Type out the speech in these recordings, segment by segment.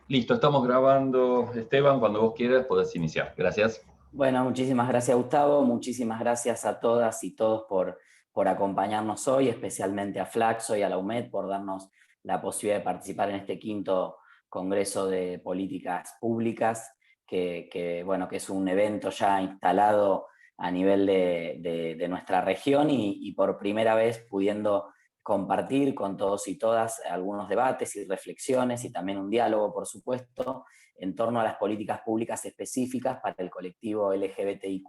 Listo, estamos grabando. Esteban, cuando vos quieras podés iniciar. Gracias. Bueno, muchísimas gracias Gustavo, muchísimas gracias a todas y todos por acompañarnos hoy, especialmente a Flaxo y a la UMED por darnos la posibilidad de participar en este quinto Congreso de Políticas Públicas, bueno, que es un evento ya instalado a nivel de nuestra región y por primera vez pudiendo compartir con todos y todas algunos debates y reflexiones y también un diálogo, por supuesto, en torno a las políticas públicas específicas para el colectivo LGBTIQ+,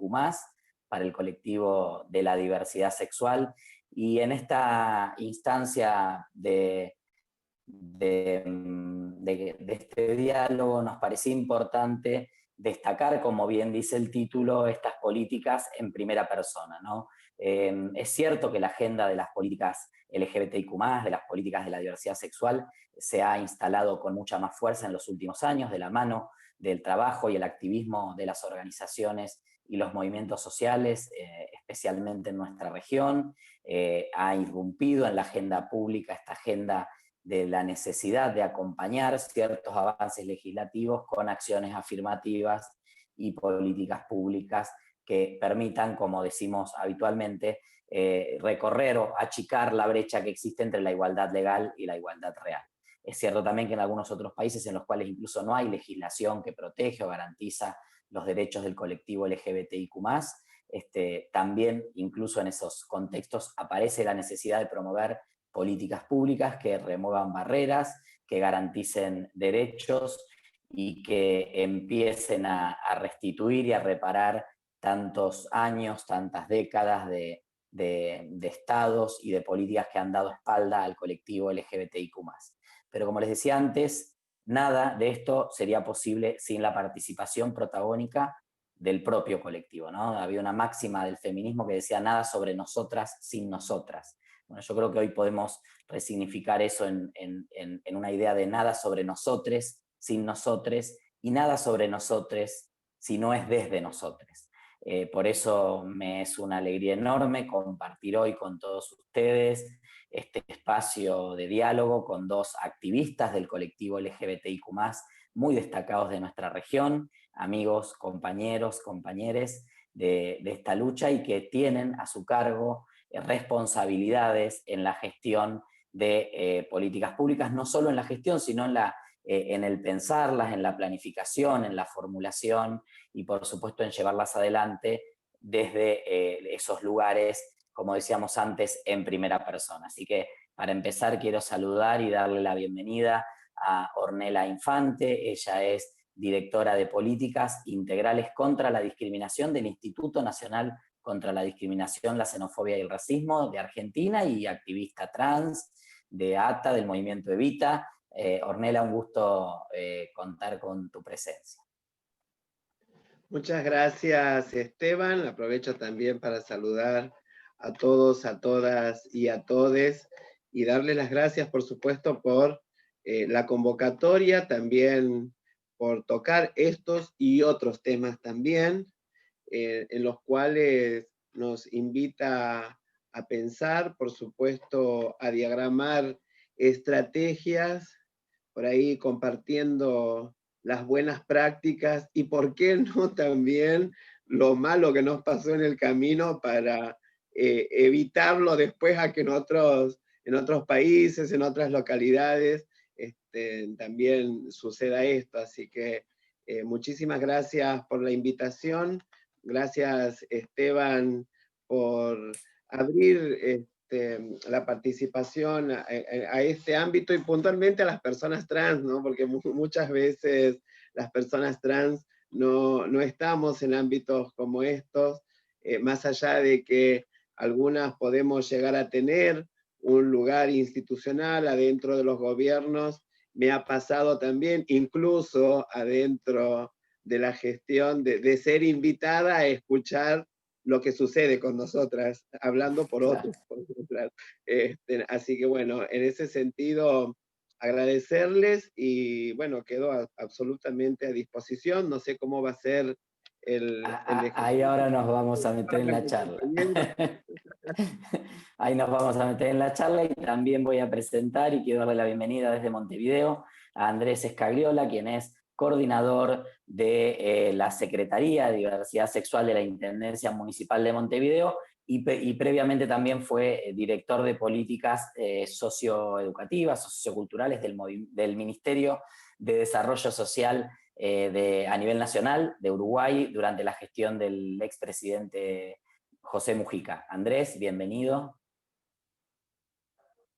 para el colectivo de la diversidad sexual. Y en esta instancia de este diálogo nos parecía importante destacar, como bien dice el título, estas políticas en primera persona, ¿no? Es cierto que la agenda de las políticas LGBTIQ+, de las políticas de la diversidad sexual, se ha instalado con mucha más fuerza en los últimos años, de la mano del trabajo y el activismo de las organizaciones y los movimientos sociales, especialmente en nuestra región. Ha irrumpido en la agenda pública esta agenda de la necesidad de acompañar ciertos avances legislativos con acciones afirmativas y políticas públicas que permitan, como decimos habitualmente, recorrer o achicar la brecha que existe entre la igualdad legal y la igualdad real. Es cierto también que en algunos otros países en los cuales incluso no hay legislación que protege o garantiza los derechos del colectivo LGBTIQ+, también incluso en esos contextos aparece la necesidad de promover políticas públicas que remuevan barreras, que garanticen derechos y que empiecen a restituir y a reparar tantos años, tantas décadas de estados y de políticas que han dado espalda al colectivo LGBTIQ+. Pero como les decía antes, nada de esto sería posible sin la participación protagónica del propio colectivo, ¿no? Había una máxima del feminismo que decía nada sobre nosotras sin nosotras. Bueno, yo creo que hoy podemos resignificar eso en una idea de nada sobre nosotros, sin nosotros, y nada sobre nosotros si no es desde nosotros. Por eso me es una alegría enorme compartir hoy con todos ustedes este espacio de diálogo con dos activistas del colectivo LGBTIQ+, muy destacados de nuestra región, amigos, compañeros, compañeres de esta lucha y que tienen a su cargo responsabilidades en la gestión de políticas públicas, no solo en la gestión, sino en el pensarlas, en la planificación, en la formulación y por supuesto en llevarlas adelante desde esos lugares, como decíamos antes, en primera persona. Así que para empezar quiero saludar y darle la bienvenida a Ornella Infante. Ella es directora de Políticas Integrales contra la Discriminación del Instituto Nacional contra la Discriminación, la Xenofobia y el Racismo de Argentina y activista trans de ATA, del movimiento Evita. Ornella, un gusto contar con tu presencia. Muchas gracias, Esteban. Aprovecho también para saludar a todos, a todas y a todes y darles las gracias, por supuesto, por la convocatoria, también por tocar estos y otros temas también, en los cuales nos invita a pensar, por supuesto, a diagramar estrategias, por ahí compartiendo las buenas prácticas y por qué no también lo malo que nos pasó en el camino para evitarlo después a que en otros países, en otras localidades, también suceda esto. Así que muchísimas gracias por la invitación. Gracias, Esteban, por abrir la participación a este ámbito y puntualmente a las personas trans, ¿no? Porque muchas veces las personas trans no estamos en ámbitos como estos, más allá de que algunas podemos llegar a tener un lugar institucional adentro de los gobiernos, me ha pasado también, incluso adentro de la gestión, de ser invitada a escuchar lo que sucede con nosotras, hablando por Claro. otros, por nosotras. Así que bueno, en ese sentido, agradecerles y bueno, quedo absolutamente a disposición. No sé cómo va a ser el Ahí ahora ejercicio. nos vamos a meter en la charla. Ahí nos vamos a meter en la charla y también voy a presentar y quiero darle la bienvenida desde Montevideo a Andrés Escagliola, quien es coordinador de la Secretaría de Diversidad Sexual de la Intendencia Municipal de Montevideo y previamente también fue director de políticas socioeducativas, socioculturales del Ministerio de Desarrollo Social a nivel nacional de Uruguay durante la gestión del expresidente José Mujica. Andrés, bienvenido.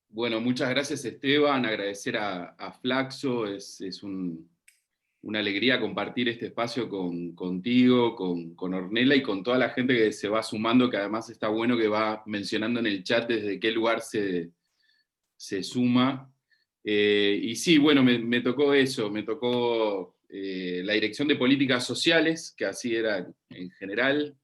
Bueno, muchas gracias Esteban, agradecer a Flaxo, es una alegría compartir este espacio contigo, con Ornella y con toda la gente que se va sumando, que además está bueno que va mencionando en el chat desde qué lugar se suma. Y sí, bueno, me tocó eso, me tocó la Dirección de Políticas Sociales, que así era en general,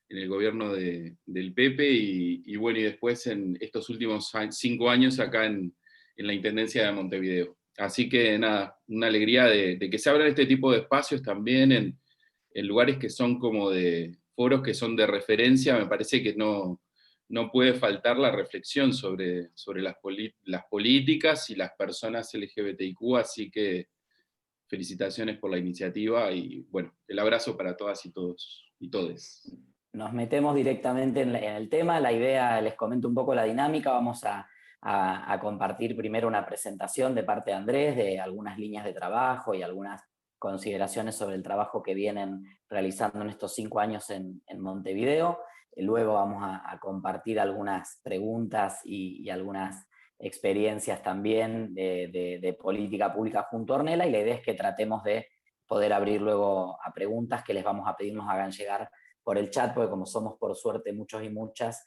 en el gobierno del Pepe, y bueno, y después en estos últimos 5 años acá en la Intendencia de Montevideo. Así que nada, una alegría de que se abran este tipo de espacios también en lugares que son como de foros que son de referencia. Me parece que no puede faltar la reflexión sobre las políticas y las personas LGBTIQ, así que felicitaciones por la iniciativa y bueno, el abrazo para todas y todos y todes. Nos metemos directamente en el tema. La idea, les comento un poco la dinámica. Vamos a compartir primero una presentación de parte de Andrés de algunas líneas de trabajo y algunas consideraciones sobre el trabajo que vienen realizando en estos 5 años en Montevideo. Luego vamos a compartir algunas preguntas y algunas experiencias también de política pública junto a Ornella, y la idea es que tratemos de poder abrir luego a preguntas que les vamos a pedir nos hagan llegar por el chat, porque como somos por suerte muchos y muchas,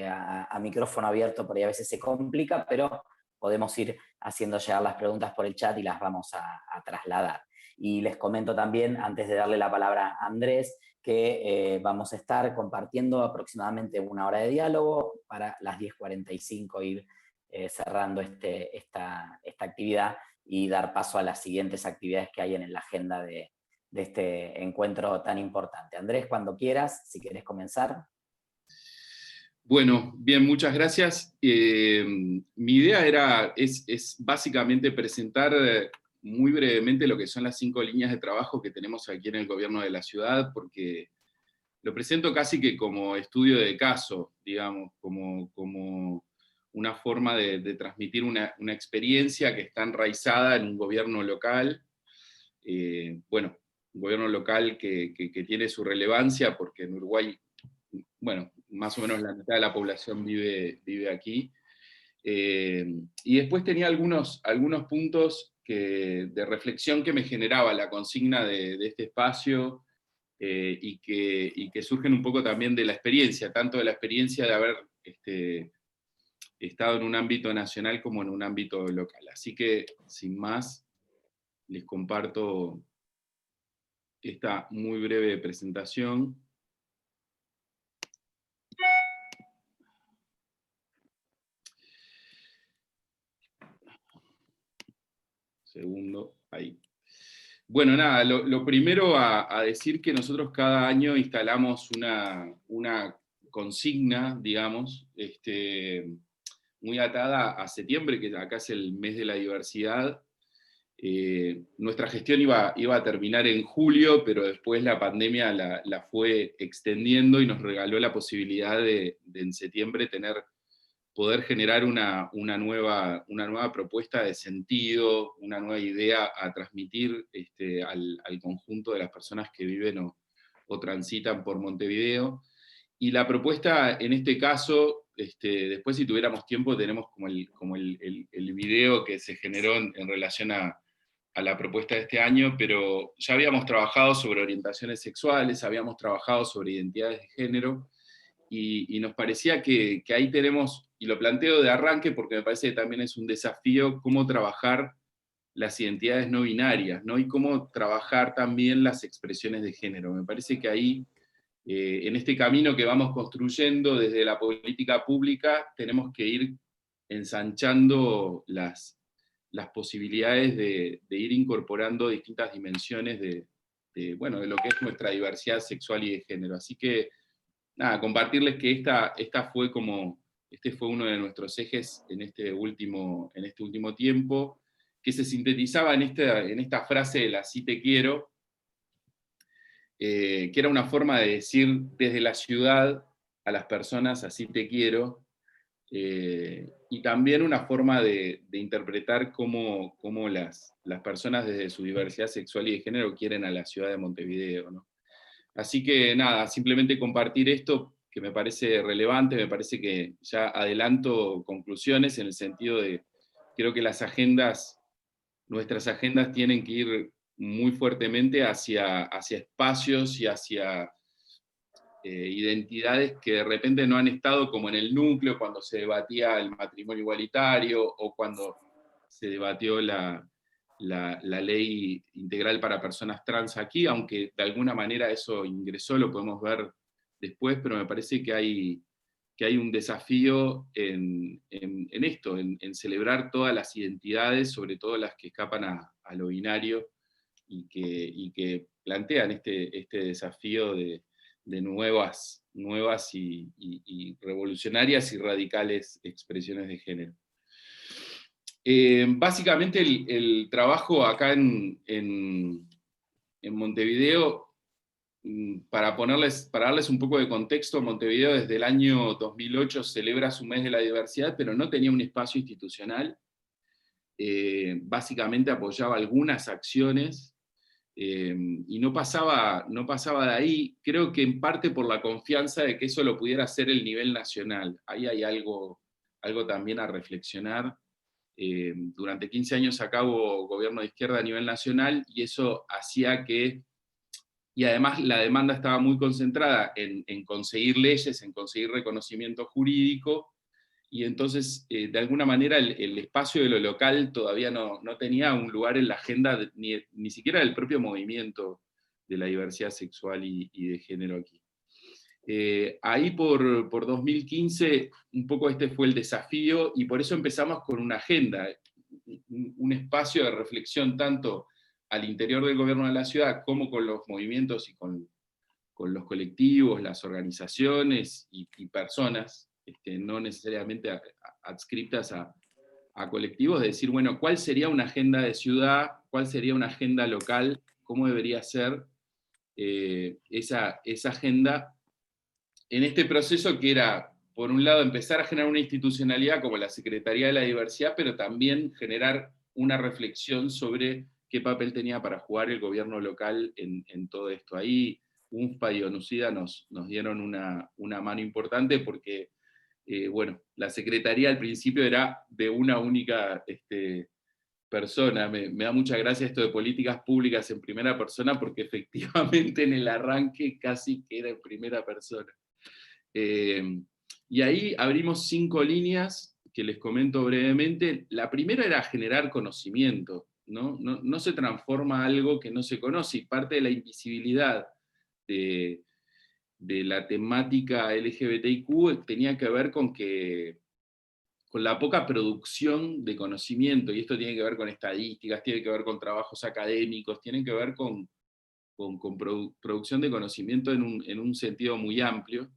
a micrófono abierto por ahí a veces se complica, pero podemos ir haciendo llegar las preguntas por el chat y las vamos a trasladar. Y les comento también, antes de darle la palabra a Andrés, que vamos a estar compartiendo aproximadamente 1 hora de diálogo para las 10:45 ir cerrando esta actividad y dar paso a las siguientes actividades que hay en la agenda de este encuentro tan importante. Andrés, cuando quieras, si querés comenzar. Bueno, bien, muchas gracias. Mi idea es básicamente presentar muy brevemente lo que son las 5 líneas de trabajo que tenemos aquí en el gobierno de la ciudad, porque lo presento casi que como estudio de caso, digamos, como una forma de transmitir una experiencia que está enraizada en un gobierno local. Bueno, un gobierno local que tiene su relevancia, porque en Uruguay, bueno, más o menos la mitad de la población vive aquí. Y después tenía algunos puntos de reflexión que me generaba la consigna de este espacio, y que surgen un poco también de la experiencia, tanto de la experiencia de haber estado en un ámbito nacional como en un ámbito local. Así que, sin más, les comparto esta muy breve presentación. Segundo, ahí. Bueno, nada, lo primero a decir que nosotros cada año instalamos una consigna, digamos, muy atada a septiembre, que acá es el mes de la diversidad. Nuestra gestión iba a terminar en julio, pero después la pandemia la fue extendiendo y nos regaló la posibilidad de en septiembre poder generar una nueva propuesta de sentido, una nueva idea a transmitir al conjunto de las personas que viven o transitan por Montevideo. Y la propuesta, en este caso, después si tuviéramos tiempo, tenemos como el video que se generó en relación a la propuesta de este año, pero ya habíamos trabajado sobre orientaciones sexuales, habíamos trabajado sobre identidades de género, y nos parecía que ahí tenemos, y lo planteo de arranque porque me parece que también es un desafío, cómo trabajar las identidades no binarias, ¿no? Y cómo trabajar también las expresiones de género. Me parece que ahí, en este camino que vamos construyendo desde la política pública, tenemos que ir ensanchando las posibilidades de ir incorporando distintas dimensiones de lo que es nuestra diversidad sexual y de género. Así que, nada, compartirles que este fue uno de nuestros ejes en este último tiempo, que se sintetizaba en esta frase del así te quiero, que era una forma de decir desde la ciudad a las personas así te quiero, y también una forma de interpretar cómo las personas desde su diversidad sexual y de género quieren a la ciudad de Montevideo, ¿no? Así que nada, simplemente compartir esto que me parece relevante, me parece que ya adelanto conclusiones en el sentido de, creo que nuestras agendas tienen que ir muy fuertemente hacia espacios y hacia identidades que de repente no han estado como en el núcleo cuando se debatía el matrimonio igualitario o cuando se debatió la ley integral para personas trans aquí, aunque de alguna manera eso ingresó, lo podemos ver después, pero me parece que hay un desafío en esto, en celebrar todas las identidades, sobre todo las que escapan a lo binario, y que plantean este desafío de nuevas y revolucionarias y radicales expresiones de género. Básicamente el trabajo acá en Montevideo, para darles un poco de contexto, Montevideo desde el año 2008 celebra su mes de la diversidad, pero no tenía un espacio institucional. Básicamente apoyaba algunas acciones, y no pasaba de ahí, creo que en parte por la confianza de que eso lo pudiera hacer el nivel nacional. Ahí hay algo también a reflexionar. Durante 15 años acá hubo gobierno de izquierda a nivel nacional, y eso hacía que, y además la demanda estaba muy concentrada en conseguir leyes, en conseguir reconocimiento jurídico, y entonces, de alguna manera, el espacio de lo local todavía no tenía un lugar en la agenda, ni siquiera del propio movimiento de la diversidad sexual y de género aquí. Ahí por 2015, un poco este fue el desafío, y por eso empezamos con una agenda, un espacio de reflexión tanto al interior del gobierno de la ciudad, como con los movimientos y con los colectivos, las organizaciones y personas, no necesariamente adscriptas a colectivos, de decir, bueno, ¿cuál sería una agenda de ciudad? ¿Cuál sería una agenda local? ¿Cómo debería ser esa agenda en este proceso que era, por un lado, empezar a generar una institucionalidad como la Secretaría de la Diversidad, pero también generar una reflexión sobre qué papel tenía para jugar el gobierno local en todo esto? Ahí UNFPA y ONUCIDA nos dieron una mano importante porque, bueno, la Secretaría al principio era de una única persona. Me da mucha gracia esto de políticas públicas en primera persona, porque efectivamente en el arranque casi que era en primera persona. Y ahí abrimos 5 líneas que les comento brevemente. La primera era generar conocimiento, ¿no? No se transforma algo que no se conoce, y parte de la invisibilidad de la temática LGBTIQ tenía que ver con la poca producción de conocimiento, y esto tiene que ver con estadísticas, tiene que ver con trabajos académicos, tiene que ver con producción de conocimiento en un sentido muy amplio.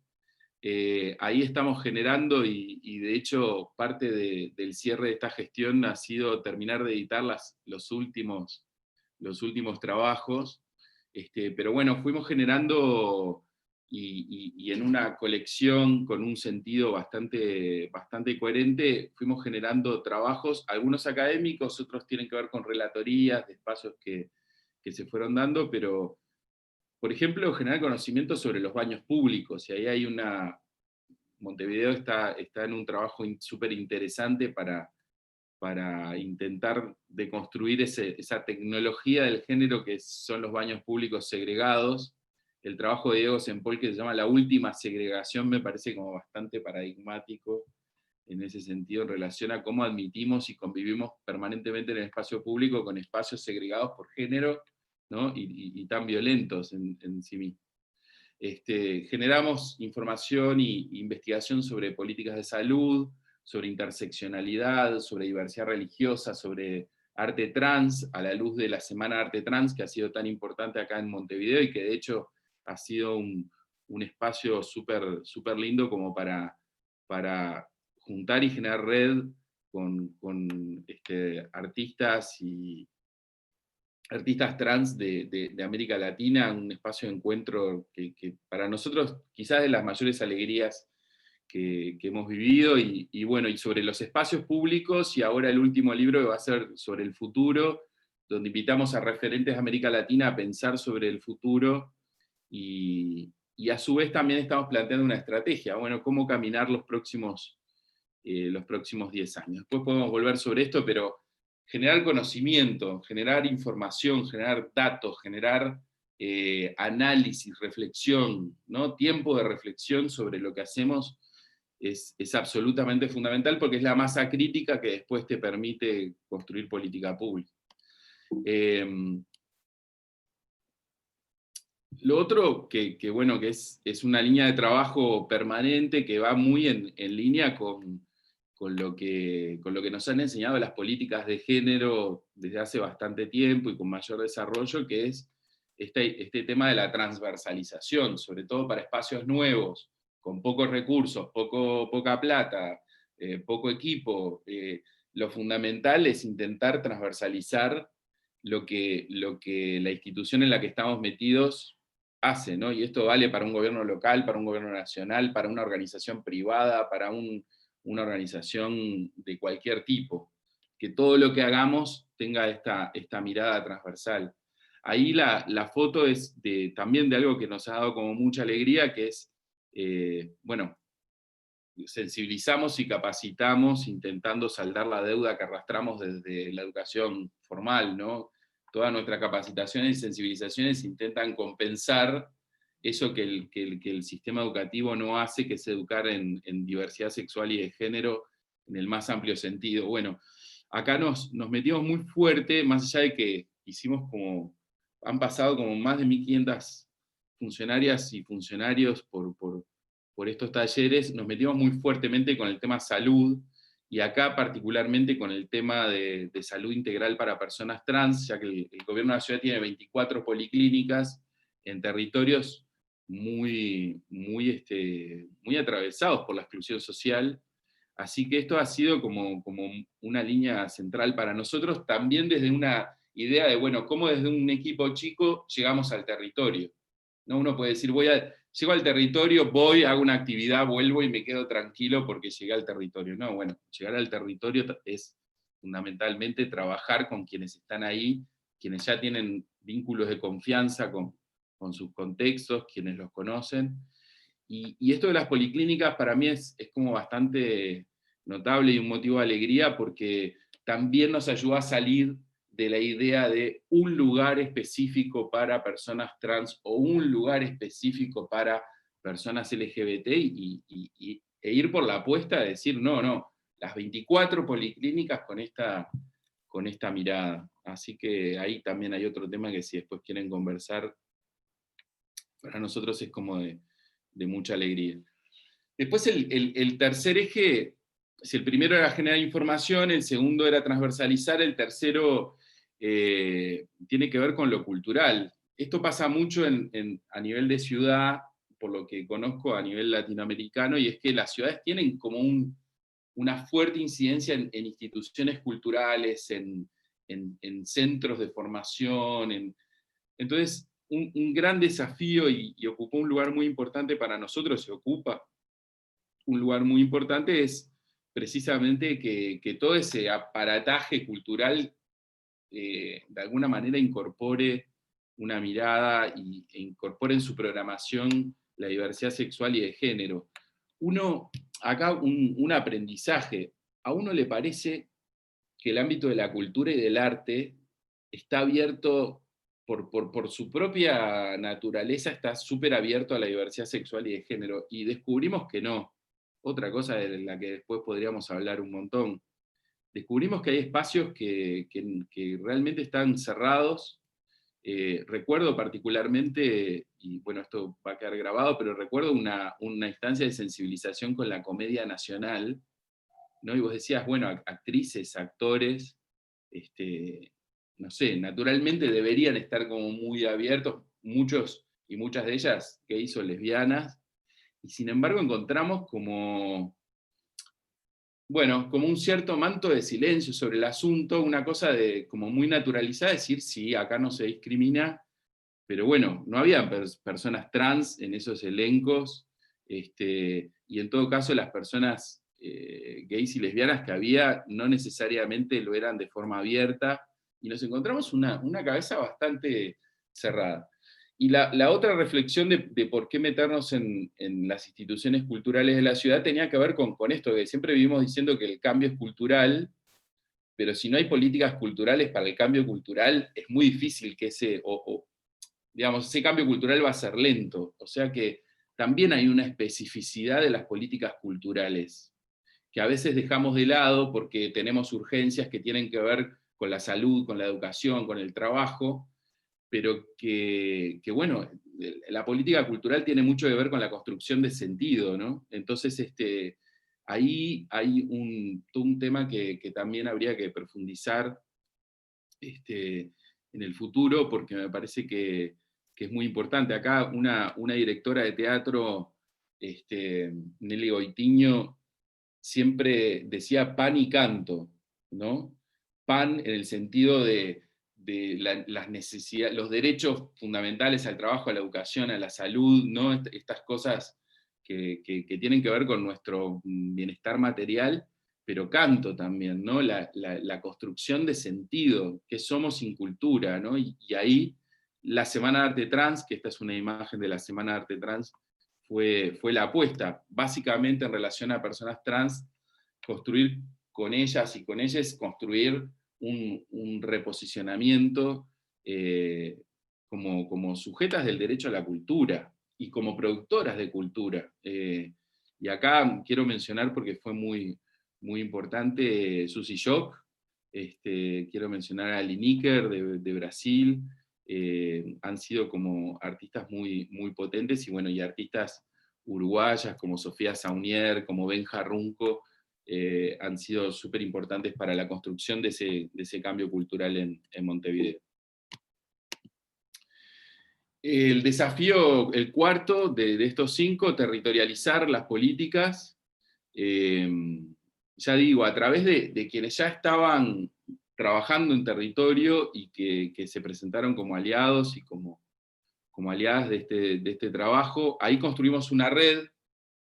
Ahí estamos generando, y de hecho parte del cierre de esta gestión ha sido terminar de editar los últimos trabajos, pero bueno, fuimos generando, y en una colección con un sentido bastante coherente, fuimos generando trabajos, algunos académicos, otros tienen que ver con relatorías de espacios que se fueron dando, pero por ejemplo, generar conocimiento sobre los baños públicos, y ahí hay Montevideo está en un trabajo súper interesante para intentar deconstruir esa tecnología del género que son los baños públicos segregados. El trabajo de Diego Sempol, que se llama La Última Segregación, me parece como bastante paradigmático en ese sentido, en relación a cómo admitimos y convivimos permanentemente en el espacio público con espacios segregados por género, ¿no? y tan violentos en sí mismos. Generamos información e investigación sobre políticas de salud, sobre interseccionalidad, sobre diversidad religiosa, sobre arte trans, a la luz de la Semana de Arte Trans, que ha sido tan importante acá en Montevideo, y que de hecho ha sido un espacio súper lindo como para juntar y generar red artistas y artistas trans de América Latina, un espacio de encuentro que para nosotros quizás de las mayores alegrías que hemos vivido, y bueno, y sobre los espacios públicos, y ahora el último libro va a ser sobre el futuro, donde invitamos a referentes de América Latina a pensar sobre el futuro, y a su vez también estamos planteando una estrategia, bueno, cómo caminar los próximos 10 años. Después podemos volver sobre esto, pero generar conocimiento, generar información, generar datos, generar análisis, reflexión, ¿no? Tiempo de reflexión sobre lo que hacemos es absolutamente fundamental, porque es la masa crítica que después te permite construir política pública. Lo otro bueno, que es una línea de trabajo permanente que va muy en línea con lo que nos han enseñado las políticas de género desde hace bastante tiempo y con mayor desarrollo, que es este tema de la transversalización, sobre todo para espacios nuevos, con pocos recursos, poca plata, poco equipo. Lo fundamental es intentar transversalizar lo que la institución en la que estamos metidos hace, ¿no? Y esto vale para un gobierno local, para un gobierno nacional, para una organización privada, para una organización de cualquier tipo, que todo lo que hagamos tenga esta mirada transversal. Ahí la foto es también de algo que nos ha dado como mucha alegría, que es, bueno, sensibilizamos y capacitamos intentando saldar la deuda que arrastramos desde la educación formal, ¿no? Todas nuestras capacitaciones y sensibilizaciones intentan compensar eso que el sistema educativo no hace, que es educar en diversidad sexual y de género en el más amplio sentido. Bueno, acá nos metimos muy fuerte, más allá de que han pasado como más de 1.500 funcionarias y funcionarios por estos talleres, nos metimos muy fuertemente con el tema salud, y acá particularmente con el tema de salud integral para personas trans, ya que el gobierno de la ciudad tiene 24 policlínicas en territorios muy atravesados por la exclusión social, así que esto ha sido como una línea central para nosotros, también desde una idea de, bueno, cómo desde un equipo chico llegamos al territorio. ¿No? Uno puede decir, llego al territorio, voy, hago una actividad, vuelvo y me quedo tranquilo porque llegué al territorio. No, bueno, llegar al territorio es fundamentalmente trabajar con quienes están ahí, quienes ya tienen vínculos de confianza con sus contextos, quienes los conocen. Y esto de las policlínicas para mí es como bastante notable y un motivo de alegría, porque también nos ayuda a salir de la idea de un lugar específico para personas trans o un lugar específico para personas LGBT e ir por la apuesta de decir, no, las 24 policlínicas con esta mirada. Así que ahí también hay otro tema que si después quieren conversar, para nosotros es como de mucha alegría. Después el tercer eje, si el primero era generar información, el segundo era transversalizar, el tercero tiene que ver con lo cultural. Esto pasa mucho a nivel de ciudad, por lo que conozco a nivel latinoamericano, y es que las ciudades tienen como una fuerte incidencia en instituciones culturales, en centros de formación. Entonces, un gran desafío, y ocupó un lugar muy importante para nosotros, se ocupa un lugar muy importante, es precisamente que todo ese aparataje cultural de alguna manera incorpore una mirada e incorpore en su programación la diversidad sexual y de género. Acá un aprendizaje, a uno le parece que el ámbito de la cultura y del arte está abierto, por su propia naturaleza, está súper abierto a la diversidad sexual y de género, y descubrimos que no. Otra cosa de la que después podríamos hablar un montón. Descubrimos que hay espacios que realmente están cerrados. Recuerdo particularmente, y bueno, esto va a quedar grabado, pero recuerdo una instancia de sensibilización con la Comedia Nacional, ¿no? Y vos decías, bueno, actrices, actores, no sé, naturalmente deberían estar como muy abiertos, muchos y muchas de ellas gays o lesbianas, y sin embargo encontramos como bueno, como un cierto manto de silencio sobre el asunto, una cosa de como muy naturalizada, decir, sí, acá no se discrimina, pero bueno, no había personas trans en esos elencos, y en todo caso las personas gays y lesbianas que había no necesariamente lo eran de forma abierta, y nos encontramos una cabeza bastante cerrada. Y la otra reflexión de por qué meternos en las instituciones culturales de la ciudad tenía que ver con esto, que siempre vivimos diciendo que el cambio es cultural, pero si no hay políticas culturales para el cambio cultural, es muy difícil que digamos, ese cambio cultural va a ser lento. O sea que también hay una especificidad de las políticas culturales, que a veces dejamos de lado porque tenemos urgencias que tienen que ver con la salud, con la educación, con el trabajo, pero bueno, la política cultural tiene mucho que ver con la construcción de sentido, ¿no? Entonces, ahí hay todo un tema que también habría que profundizar en el futuro, porque me parece que es muy importante. Acá una directora de teatro, Nelly Goitiño, siempre decía pan y canto, ¿no? Pan en el sentido de las necesidades, los derechos fundamentales al trabajo, a la educación, a la salud, ¿no? Estas cosas que tienen que ver con nuestro bienestar material, pero canto también, ¿no? La construcción de sentido, que somos sin cultura, ¿no? Y ahí la Semana de Arte Trans, que esta es una imagen de la Semana de Arte Trans, fue la apuesta, básicamente en relación a personas trans, construir con ellas y con ellas, construir un reposicionamiento como sujetas del derecho a la cultura y como productoras de cultura. Y acá quiero mencionar, porque fue muy, muy importante, Suzy Shock, quiero mencionar a Lineker de Brasil, han sido como artistas muy, muy potentes, y bueno, y artistas uruguayas como Sofía Saunier, como Benja Runco, han sido súper importantes para la construcción de ese cambio cultural en Montevideo. El desafío, el cuarto de estos 5, territorializar las políticas, ya digo, a través de quienes ya estaban trabajando en territorio y que se presentaron como aliados y como aliadas de este trabajo. Ahí construimos una red.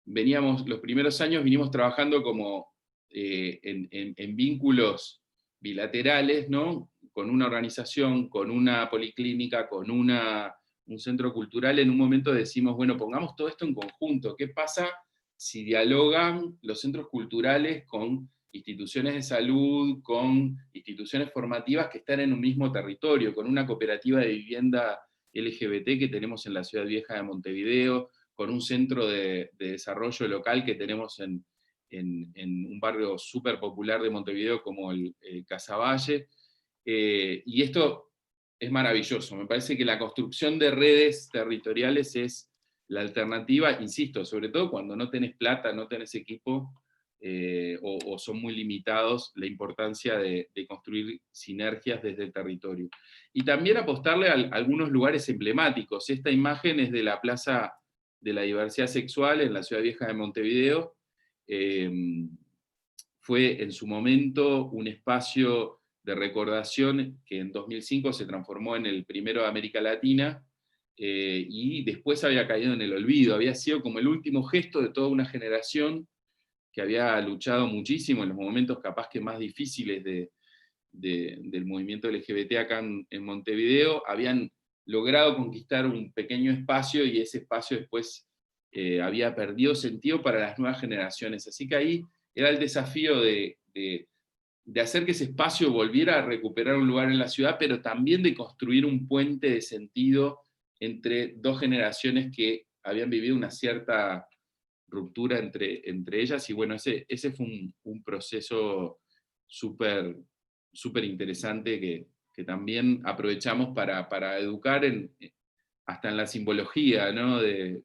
Los primeros años vinimos trabajando como en vínculos bilaterales, ¿no? Con una organización, con una policlínica, con un centro cultural. En un momento decimos, bueno, pongamos todo esto en conjunto. ¿Qué pasa si dialogan los centros culturales con instituciones de salud, con instituciones formativas que están en un mismo territorio, con una cooperativa de vivienda LGBT que tenemos en la Ciudad Vieja de Montevideo, con un centro de desarrollo local que tenemos en un barrio súper popular de Montevideo como el Casaballe? Y esto es maravilloso. Me parece que la construcción de redes territoriales es la alternativa, insisto, sobre todo cuando no tenés plata, no tenés equipo, o son muy limitados, la importancia de construir sinergias desde el territorio. Y también apostarle a algunos lugares emblemáticos. Esta imagen es de la Plaza de la Diversidad Sexual en la Ciudad Vieja de Montevideo. Fue en su momento un espacio de recordación que en 2005 se transformó en el primero de América Latina, y después había caído en el olvido. Había sido como el último gesto de toda una generación que había luchado muchísimo en los momentos capaz que más difíciles del movimiento LGBT acá en Montevideo. Habían logrado conquistar un pequeño espacio, y ese espacio después había perdido sentido para las nuevas generaciones. Así que ahí era el desafío de hacer que ese espacio volviera a recuperar un lugar en la ciudad, pero también de construir un puente de sentido entre dos generaciones que habían vivido una cierta ruptura entre ellas. Y bueno, ese fue un proceso súper interesante que también aprovechamos para educar hasta en la simbología, ¿no? de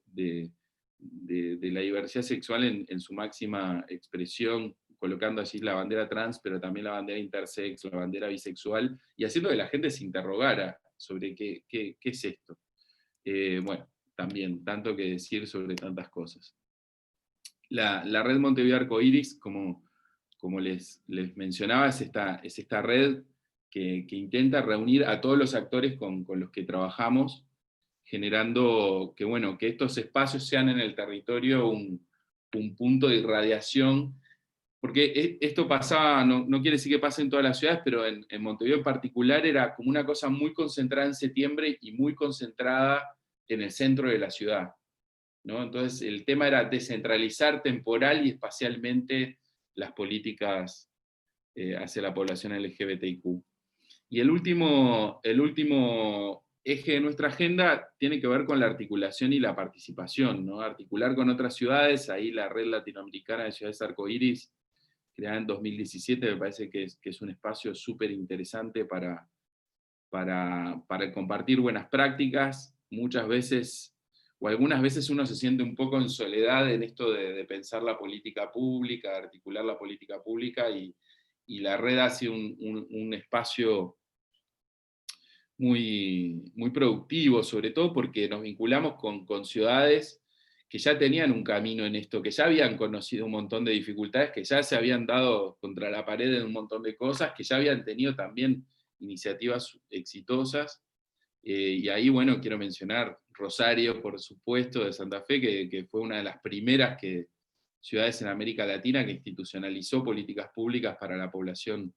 la diversidad sexual en su máxima expresión, colocando allí la bandera trans, pero también la bandera intersex, la bandera bisexual, y haciendo que la gente se interrogara sobre qué es esto. Bueno, también, tanto que decir sobre tantas cosas. La red Montevideo Arcoiris, como como les mencionaba, es esta red que intenta reunir a todos los actores con los que trabajamos, generando que estos espacios sean en el territorio un punto de irradiación, porque esto pasaba, no quiere decir que pase en todas las ciudades, pero en Montevideo en particular era como una cosa muy concentrada en septiembre y muy concentrada en el centro de la ciudad, ¿no? Entonces el tema era descentralizar temporal y espacialmente las políticas hacia la población LGBTIQ. Y el último eje de nuestra agenda tiene que ver con la articulación y la participación, ¿no? Articular con otras ciudades, ahí la Red Latinoamericana de Ciudades Arcoíris, creada en 2017, me parece que es un espacio súper interesante para compartir buenas prácticas. Muchas veces, o algunas veces uno se siente un poco en soledad en esto de pensar la política pública, articular la política pública, y la red ha sido un espacio muy, muy productivo, sobre todo porque nos vinculamos con ciudades que ya tenían un camino en esto, que ya habían conocido un montón de dificultades, que ya se habían dado contra la pared en un montón de cosas, que ya habían tenido también iniciativas exitosas. Y ahí, bueno, quiero mencionar Rosario, por supuesto, de Santa Fe, que fue una de las primeras ciudades en América Latina que institucionalizó políticas públicas para la población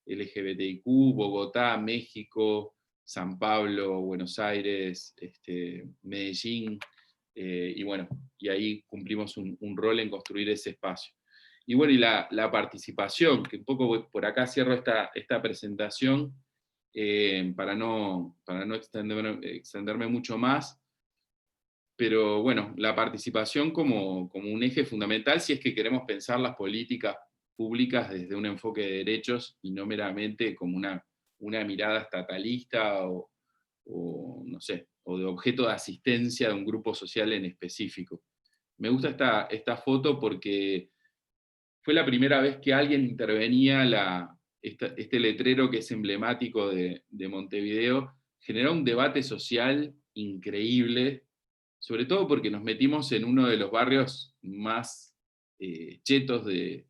LGBTIQ, Bogotá, México, San Pablo, Buenos Aires, Medellín, y ahí cumplimos un rol en construir ese espacio. Y bueno, y la participación, que un poco por acá cierro esta presentación, para no extenderme mucho más, pero bueno, la participación como un eje fundamental si es que queremos pensar las políticas públicas desde un enfoque de derechos y no meramente como una mirada estatalista o no sé, o de objeto de asistencia de un grupo social en específico. Me gusta esta foto porque fue la primera vez que alguien intervenía este letrero que es emblemático de Montevideo, generó un debate social increíble, sobre todo porque nos metimos en uno de los barrios más chetos de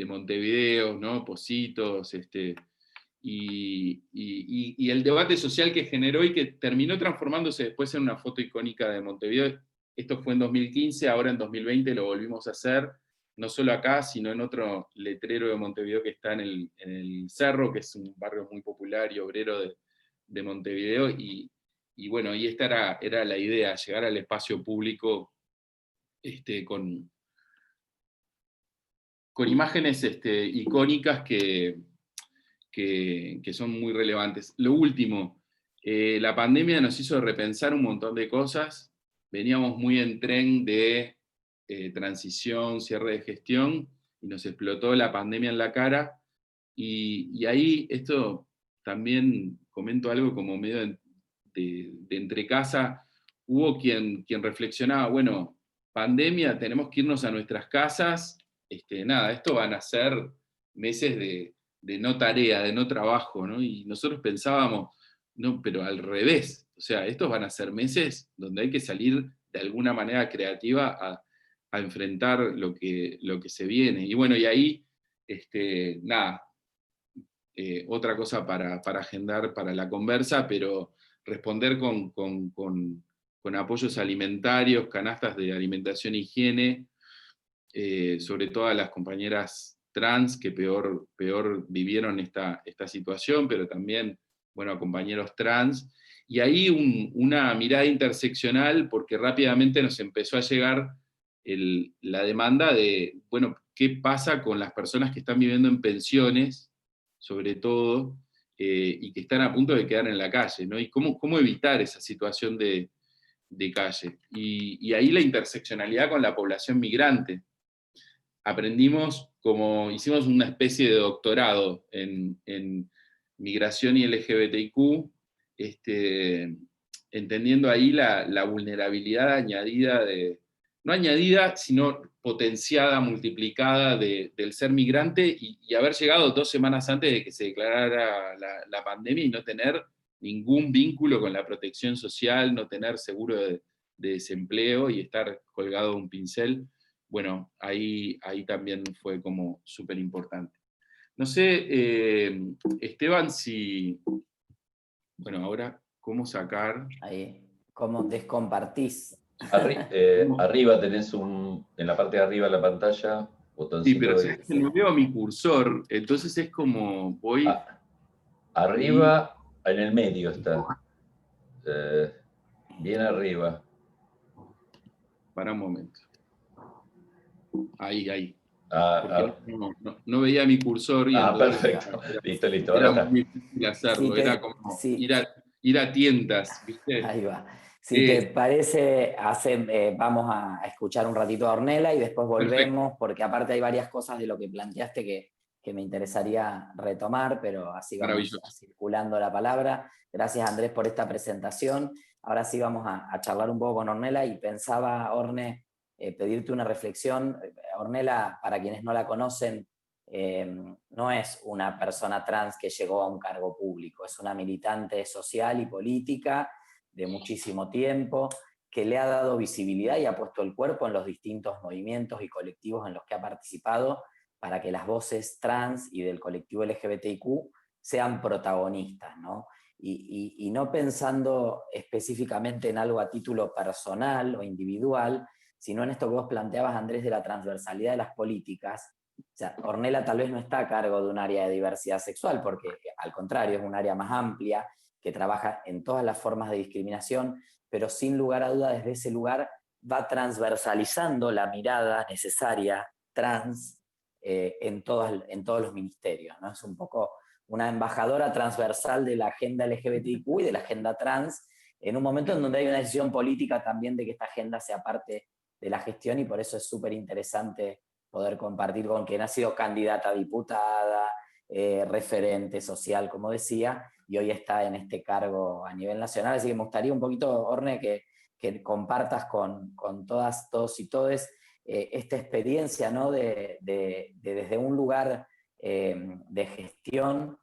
Montevideo, ¿no? Pocitos, y el debate social que generó y que terminó transformándose después en una foto icónica de Montevideo. Esto fue en 2015, ahora en 2020 lo volvimos a hacer, no solo acá, sino en otro letrero de Montevideo que está en el Cerro, que es un barrio muy popular y obrero de Montevideo, y bueno, y esta era la idea, llegar al espacio público con imágenes icónicas que son muy relevantes. Lo último, la pandemia nos hizo repensar un montón de cosas, veníamos muy en tren de transición, cierre de gestión, y nos explotó la pandemia en la cara, y ahí esto también comento algo como medio de entre casa, hubo quien reflexionaba, bueno, pandemia, tenemos que irnos a nuestras casas, nada, esto van a ser meses de no tarea, de no trabajo, ¿no? Y nosotros pensábamos, no, pero al revés, o sea, estos van a ser meses donde hay que salir de alguna manera creativa a enfrentar lo que se viene. Y bueno, y ahí, nada, otra cosa para agendar para la conversa, pero responder con apoyos alimentarios, canastas de alimentación e higiene, sobre todo a las compañeras trans que peor vivieron esta situación, pero también, bueno, a compañeros trans, y ahí una mirada interseccional, porque rápidamente nos empezó a llegar la demanda de, bueno, ¿qué pasa con las personas que están viviendo en pensiones, sobre todo, y que están a punto de quedar en la calle, ¿no? Y cómo evitar esa situación de calle. Y ahí la interseccionalidad con la población migrante. Hicimos una especie de doctorado en migración y LGBTIQ, entendiendo ahí la vulnerabilidad añadida no añadida, sino potenciada, multiplicada del ser migrante y haber llegado 2 semanas antes de que se declarara la pandemia y no tener ningún vínculo con la protección social, no tener seguro de desempleo y estar colgado de un pincel. bueno, ahí también fue como súper importante. No sé, Esteban, si, bueno, ahora, ¿cómo sacar? Ahí, ¿cómo descompartís? Arriba tenés en la parte de arriba de la pantalla, Sí, pero botoncito ¿sabes que no veo mi cursor? Entonces es como, voy ahí, arriba, en el medio está. Bien arriba. para un momento. Ahí. Porque Ah, no veía mi cursor y entonces perfecto. Listo, ahora era está. muy difícil Si hacerlo. Era te, como si, ir a tiendas, ¿viste? Ahí va. Si te Eh, parece, vamos a escuchar un ratito a Ornella y después Perfecto. volvemos, porque aparte hay varias cosas de lo que planteaste que me interesaría retomar, pero así vamos Maravilloso. circulando la palabra. Gracias, Andrés, por esta presentación. Ahora sí vamos a charlar un poco con Ornella y pensaba, Orne, pedirte una reflexión. Ornella, para quienes no la conocen, no es una persona trans que llegó a un cargo público, es una militante social y política de muchísimo tiempo, que le ha dado visibilidad y ha puesto el cuerpo en los distintos movimientos y colectivos en los que ha participado para que las voces trans y del colectivo LGBTIQ sean protagonistas, ¿no? Y no pensando específicamente en algo a título personal o individual, sino en esto que vos planteabas, Andrés, de la transversalidad de las políticas. O sea, Ornella tal vez no está a cargo de un área de diversidad sexual, porque al contrario es un área más amplia, que trabaja en todas las formas de discriminación, pero sin lugar a duda desde ese lugar va transversalizando la mirada necesaria trans en todos los ministerios, ¿no? Es un poco una embajadora transversal de la agenda LGBTIQ y de la agenda trans, en un momento en donde hay una decisión política también de que esta agenda sea parte de la gestión, y por eso es súper interesante poder compartir con quien ha sido candidata a diputada, referente social, como decía, y hoy está en este cargo a nivel nacional. Así que me gustaría un poquito, Orne, que compartas con todas, todos y todes esta experiencia, ¿no? de desde un lugar de gestión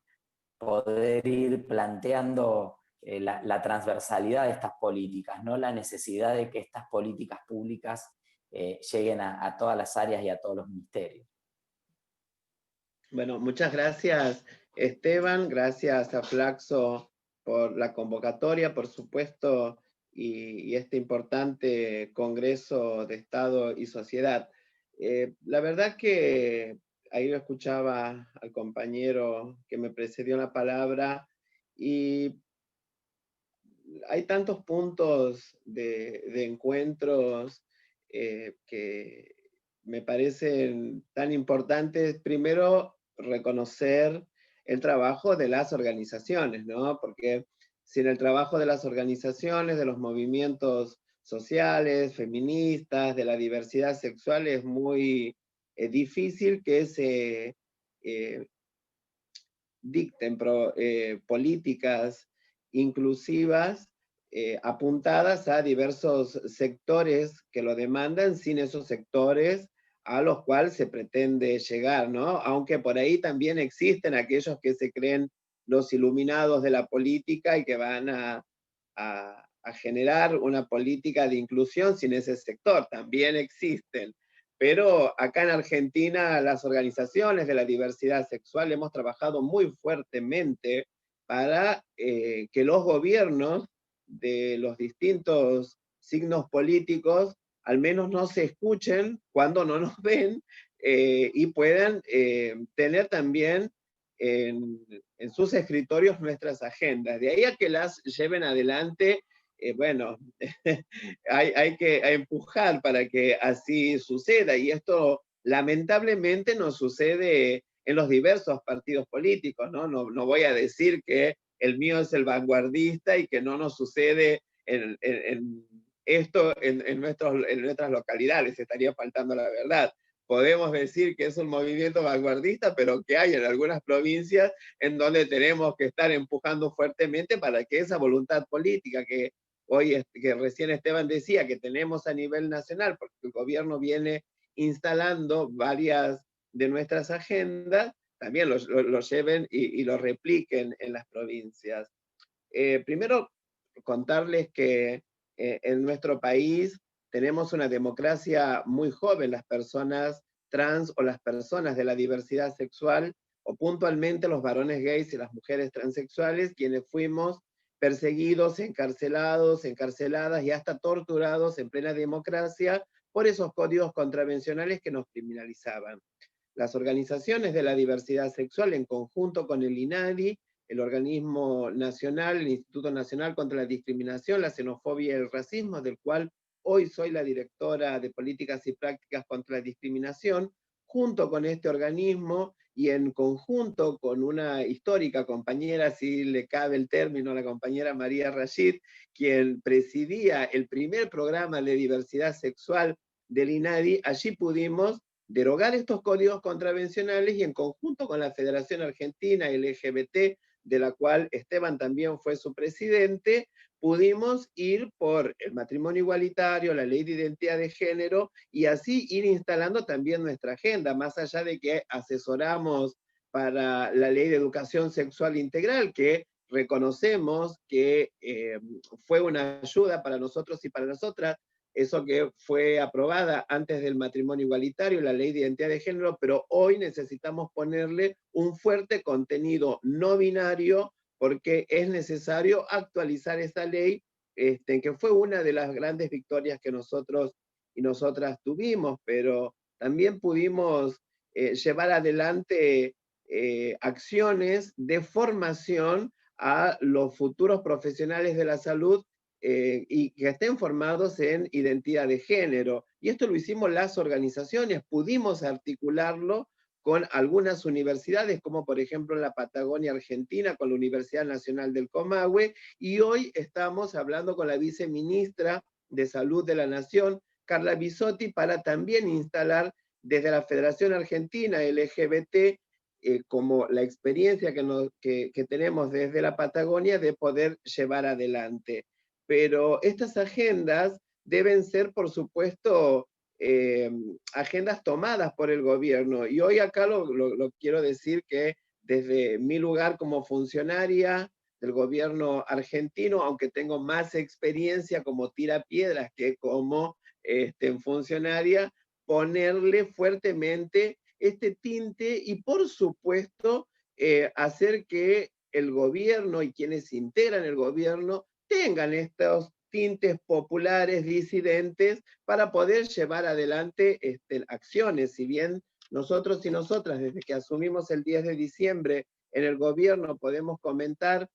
poder ir planteando la transversalidad de estas políticas, ¿no? La necesidad de que estas políticas públicas lleguen a todas las áreas y a todos los ministerios. Bueno, muchas gracias, Esteban. Gracias a Flaxo por la convocatoria, por supuesto, y este importante Congreso de Estado y Sociedad. La verdad que ahí lo escuchaba al compañero que me precedió la palabra, y hay tantos puntos de encuentros que me parecen tan importantes. Primero, reconocer el trabajo de las organizaciones, ¿no? Porque sin el trabajo de las organizaciones, de los movimientos sociales, feministas, de la diversidad sexual, es muy difícil que se dicten políticas inclusivas apuntadas a diversos sectores que lo demandan, sin esos sectores a los cuales se pretende llegar, ¿no? Aunque por ahí también existen aquellos que se creen los iluminados de la política y que van a generar una política de inclusión sin ese sector, también existen. Pero acá en Argentina las organizaciones de la diversidad sexual hemos trabajado muy fuertemente para que los gobiernos de los distintos signos políticos al menos no se escuchen cuando no nos ven y puedan tener también en sus escritorios nuestras agendas. De ahí a que las lleven adelante, bueno, hay que empujar para que así suceda, y esto lamentablemente no sucede en los diversos partidos políticos, ¿no? No voy a decir que el mío es el vanguardista y que no nos sucede en esto en nuestras localidades, estaría faltando la verdad. Podemos decir que es un movimiento vanguardista, pero que hay en algunas provincias en donde tenemos que estar empujando fuertemente para que esa voluntad política que hoy, que recién Esteban decía, que tenemos a nivel nacional, porque el gobierno viene instalando varias de nuestras agendas, también lo lleven y lo repliquen en las provincias. Primero, contarles que en nuestro país tenemos una democracia muy joven, las personas trans o las personas de la diversidad sexual, o puntualmente los varones gays y las mujeres transexuales, quienes fuimos perseguidos, encarcelados, encarceladas y hasta torturados en plena democracia por esos códigos contravencionales que nos criminalizaban. Las organizaciones de la diversidad sexual, en conjunto con el INADI, el organismo nacional, el Instituto Nacional contra la Discriminación, la Xenofobia y el Racismo, del cual hoy soy la directora de Políticas y Prácticas contra la Discriminación, junto con este organismo y en conjunto con una histórica compañera, si le cabe el término, la compañera María Rashid, quien presidía el primer programa de diversidad sexual del INADI, allí pudimos derogar estos códigos contravencionales y en conjunto con la Federación Argentina LGBT, de la cual Esteban también fue su presidente, pudimos ir por el matrimonio igualitario, la ley de identidad de género, y así ir instalando también nuestra agenda, más allá de que asesoramos para la ley de educación sexual integral, que reconocemos que fue una ayuda para nosotros y para nosotras, eso que fue aprobada antes del matrimonio igualitario, la ley de identidad de género, pero hoy necesitamos ponerle un fuerte contenido no binario, porque es necesario actualizar esta ley, que fue una de las grandes victorias que nosotros y nosotras tuvimos, pero también pudimos llevar adelante acciones de formación a los futuros profesionales de la salud y que estén formados en identidad de género. Y esto lo hicimos las organizaciones, pudimos articularlo con algunas universidades, como por ejemplo en la Patagonia Argentina, con la Universidad Nacional del Comahue, y hoy estamos hablando con la viceministra de Salud de la Nación, Carla Bisotti, para también instalar desde la Federación Argentina LGBT como la experiencia que tenemos desde la Patagonia de poder llevar adelante. Pero estas agendas deben ser, por supuesto, agendas tomadas por el gobierno. Y hoy acá lo quiero decir que desde mi lugar como funcionaria del gobierno argentino, aunque tengo más experiencia como tirapiedras que como funcionaria, ponerle fuertemente este tinte y, por supuesto, hacer que el gobierno y quienes integran el gobierno tengan estos tintes populares, disidentes, para poder llevar adelante acciones. Si bien nosotros y nosotras, desde que asumimos el 10 de diciembre en el gobierno, podemos comentar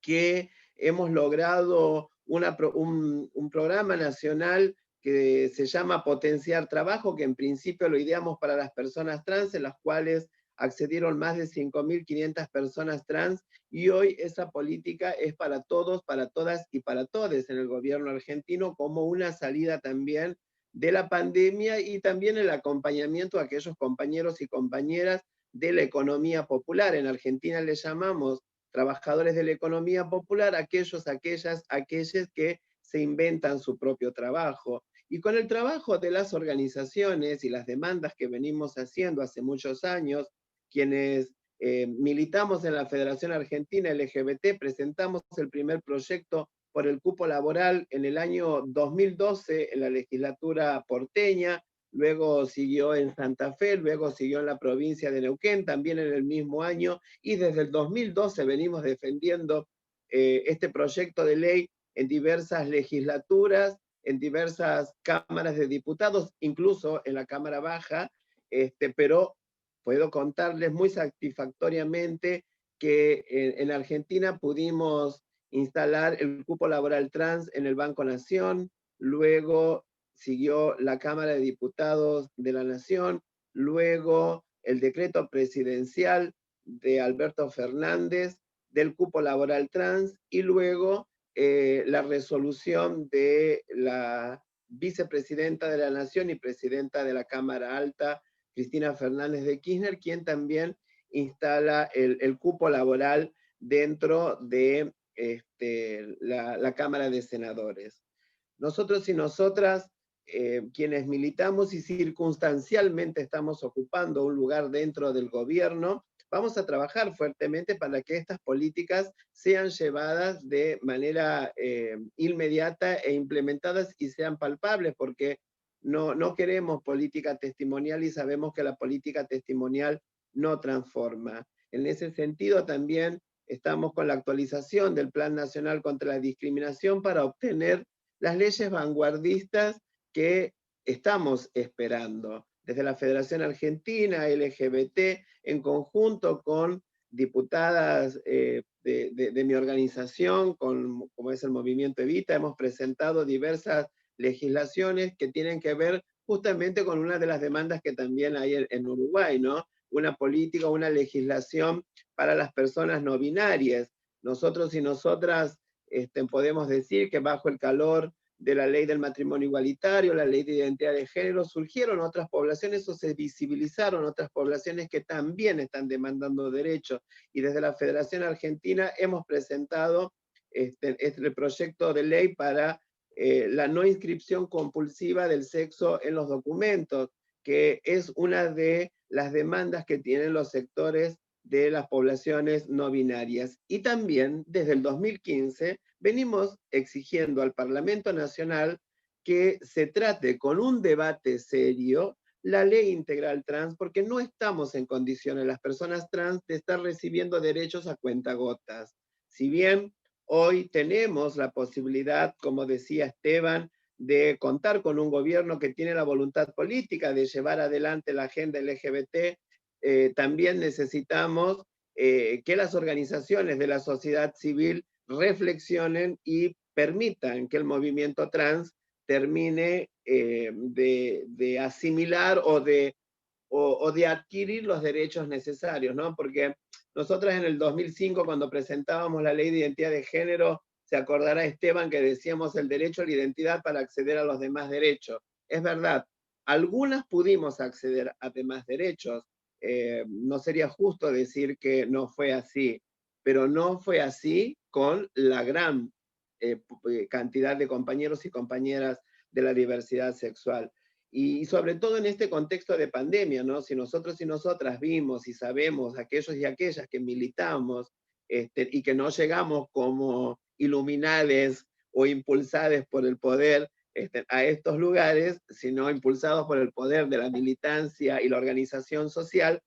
que hemos logrado un programa nacional que se llama Potenciar Trabajo, que en principio lo ideamos para las personas trans, en las cuales accedieron más de 5.500 personas trans, y hoy esa política es para todos, para todas y para todes en el gobierno argentino, como una salida también de la pandemia y también el acompañamiento a aquellos compañeros y compañeras de la economía popular. En Argentina le llamamos trabajadores de la economía popular aquellos que se inventan su propio trabajo. Y con el trabajo de las organizaciones y las demandas que venimos haciendo hace muchos años, quienes militamos en la Federación Argentina LGBT, presentamos el primer proyecto por el cupo laboral en el año 2012 en la legislatura porteña, luego siguió en Santa Fe, luego siguió en la provincia de Neuquén, también en el mismo año, y desde el 2012 venimos defendiendo este proyecto de ley en diversas legislaturas, en diversas cámaras de diputados, incluso en la Cámara Baja, pero puedo contarles muy satisfactoriamente que en Argentina pudimos instalar el cupo laboral trans en el Banco Nación, luego siguió la Cámara de Diputados de la Nación, luego el decreto presidencial de Alberto Fernández del cupo laboral trans, y luego la resolución de la vicepresidenta de la Nación y presidenta de la Cámara Alta, Cristina Fernández de Kirchner, quien también instala el cupo laboral dentro de la Cámara de Senadores. Nosotros y nosotras, quienes militamos y circunstancialmente estamos ocupando un lugar dentro del gobierno, vamos a trabajar fuertemente para que estas políticas sean llevadas de manera inmediata e implementadas y sean palpables, porque no queremos política testimonial y sabemos que la política testimonial no transforma. En ese sentido también estamos con la actualización del Plan Nacional contra la Discriminación para obtener las leyes vanguardistas que estamos esperando. Desde la Federación Argentina, LGBT, en conjunto con diputadas de mi organización, como es el Movimiento Evita, hemos presentado diversas legislaciones que tienen que ver justamente con una de las demandas que también hay en Uruguay, ¿no? Una política, una legislación para las personas no binarias. Nosotros y nosotras podemos decir que bajo el calor de la ley del matrimonio igualitario, la ley de identidad de género, surgieron otras poblaciones o se visibilizaron otras poblaciones que también están demandando derechos. Y desde la Federación Argentina hemos presentado este proyecto de ley para la no inscripción compulsiva del sexo en los documentos, que es una de las demandas que tienen los sectores de las poblaciones no binarias. Y también, desde el 2015, venimos exigiendo al Parlamento Nacional que se trate con un debate serio la ley integral trans, porque no estamos en condiciones, las personas trans, de estar recibiendo derechos a cuentagotas. Si bien hoy tenemos la posibilidad, como decía Esteban, de contar con un gobierno que tiene la voluntad política de llevar adelante la agenda LGBT, también necesitamos que las organizaciones de la sociedad civil reflexionen y permitan que el movimiento trans termine de asimilar o de adquirir los derechos necesarios, ¿no? Porque nosotras en el 2005, cuando presentábamos la ley de identidad de género, se acordará Esteban que decíamos el derecho a la identidad para acceder a los demás derechos. Es verdad, algunas pudimos acceder a demás derechos, no sería justo decir que no fue así, pero no fue así con la gran cantidad de compañeros y compañeras de la diversidad sexual. Y sobre todo en este contexto de pandemia, ¿no? Si nosotros y nosotras vimos y sabemos, aquellos y aquellas que militamos y que no llegamos como iluminades o impulsadas por el poder a estos lugares, sino impulsados por el poder de la militancia y la organización social,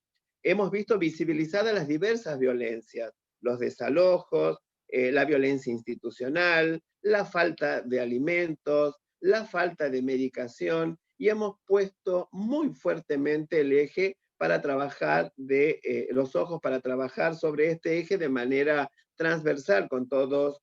hemos visto visibilizadas las diversas violencias, los desalojos, la violencia institucional, la falta de alimentos, la falta de medicación, y hemos puesto muy fuertemente el eje para trabajar los ojos para trabajar sobre este eje de manera transversal con todos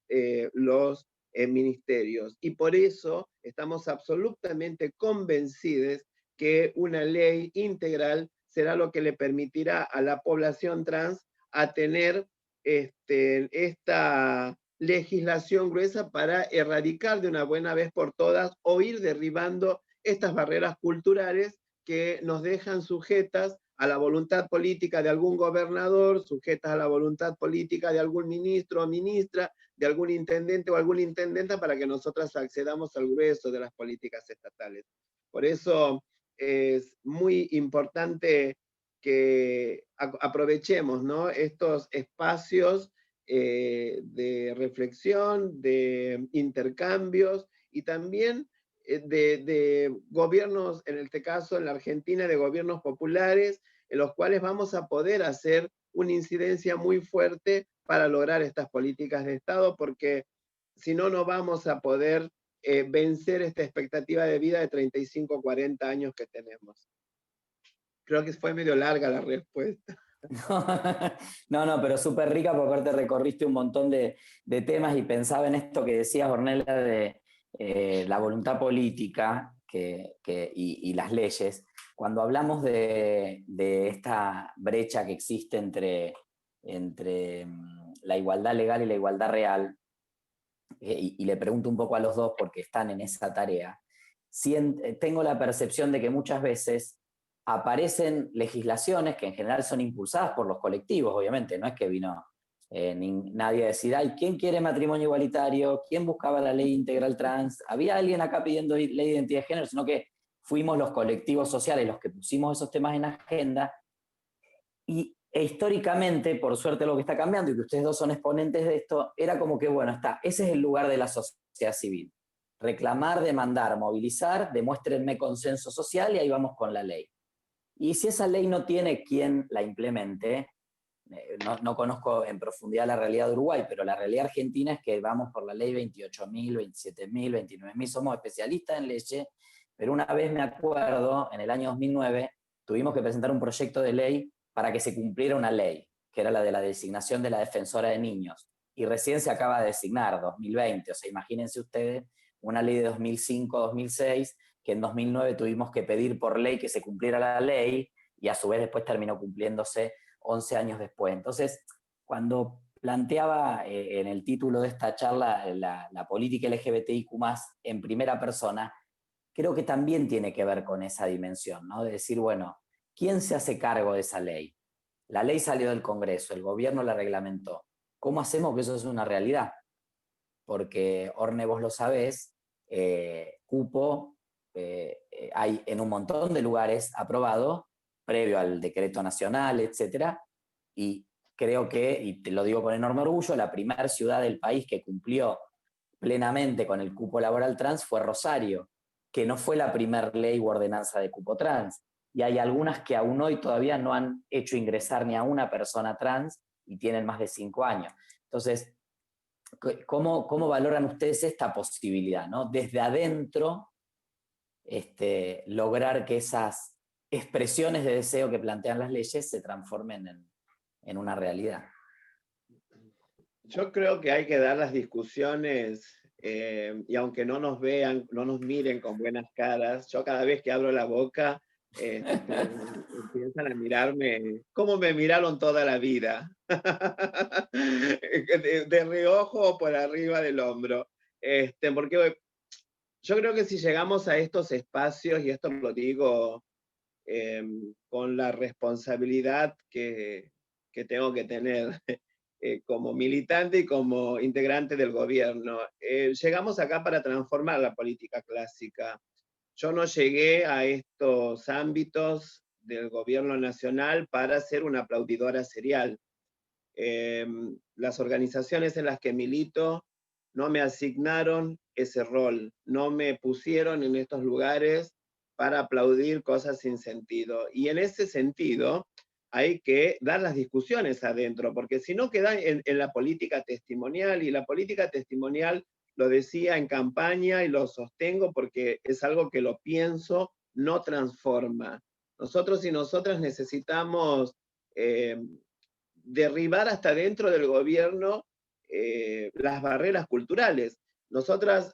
los ministerios. Y por eso estamos absolutamente convencidos que una ley integral será lo que le permitirá a la población trans a tener esta legislación gruesa para erradicar de una buena vez por todas o ir derribando estas barreras culturales que nos dejan sujetas a la voluntad política de algún gobernador, sujetas a la voluntad política de algún ministro o ministra, de algún intendente o alguna intendenta, para que nosotras accedamos al grueso de las políticas estatales. Por eso es muy importante que aprovechemos, ¿no?, estos espacios de reflexión, de intercambios y también de gobiernos, en este caso en la Argentina, de gobiernos populares, en los cuales vamos a poder hacer una incidencia muy fuerte para lograr estas políticas de Estado, porque si no, no vamos a poder vencer esta expectativa de vida de 35 o 40 años que tenemos. Creo que fue medio larga la respuesta. No, pero súper rica, porque aparte recorriste un montón de temas y pensaba en esto que decías, Ornella, de la voluntad política y las leyes. Cuando hablamos de esta brecha que existe entre la igualdad legal y la igualdad real, y le pregunto un poco a los dos porque están en esa tarea, tengo la percepción de que muchas veces aparecen legislaciones que en general son impulsadas por los colectivos, obviamente, no es que vino nadie a decir, ay, ¿quién quiere matrimonio igualitario? ¿Quién buscaba la ley integral trans? ¿Había alguien acá pidiendo ley de identidad de género? Sino que fuimos los colectivos sociales los que pusimos esos temas en agenda. Y históricamente, por suerte lo que está cambiando, y que ustedes dos son exponentes de esto, era como que, bueno, ese es el lugar de la sociedad civil. Reclamar, demandar, movilizar, demuéstrenme consenso social y ahí vamos con la ley. Y si esa ley no tiene quien la implemente, no conozco en profundidad la realidad de Uruguay, pero la realidad argentina es que vamos por la ley 28.000, 27.000, 29.000, somos especialistas en leyes, pero una vez me acuerdo, en el año 2009, tuvimos que presentar un proyecto de ley para que se cumpliera una ley, que era la de la designación de la defensora de niños, y recién se acaba de designar, 2020, o sea, imagínense ustedes, una ley de 2005-2006, que en 2009 tuvimos que pedir por ley que se cumpliera la ley, y a su vez después terminó cumpliéndose 11 años después. Entonces, cuando planteaba en el título de esta charla la política LGBTIQ+, en primera persona, creo que también tiene que ver con esa dimensión, ¿no? De decir, bueno, ¿quién se hace cargo de esa ley? La ley salió del Congreso, el gobierno la reglamentó. ¿Cómo hacemos que eso sea una realidad? Porque, Orne, vos lo sabés, cupo hay en un montón de lugares aprobado, previo al decreto nacional, etcétera, y creo que, y te lo digo con enorme orgullo, la primera ciudad del país que cumplió plenamente con el cupo laboral trans fue Rosario, que no fue la primera ley u ordenanza de cupo trans. Y hay algunas que aún hoy todavía no han hecho ingresar ni a una persona trans y tienen más de 5 años. Entonces, ¿cómo valoran ustedes esta posibilidad, ¿no? Desde adentro, lograr que esas expresiones de deseo que plantean las leyes se transformen en una realidad. Yo creo que hay que dar las discusiones, y aunque no nos vean, no nos miren con buenas caras, yo cada vez que abro la boca, empiezan a mirarme, como me miraron toda la vida, de reojo o por arriba del hombro. Porque yo creo que si llegamos a estos espacios, y esto lo digo con la responsabilidad que tengo que tener como militante y como integrante del gobierno, llegamos acá para transformar la política clásica. Yo no llegué a estos ámbitos del gobierno nacional para ser una aplaudidora serial. Las organizaciones en las que milito no me asignaron ese rol, no me pusieron en estos lugares para aplaudir cosas sin sentido. Y en ese sentido hay que dar las discusiones adentro, porque si no queda en la política testimonial, y la política testimonial lo decía en campaña y lo sostengo porque es algo que lo pienso, no transforma. Nosotros y nosotras necesitamos derribar hasta dentro del gobierno las barreras culturales. Nosotras,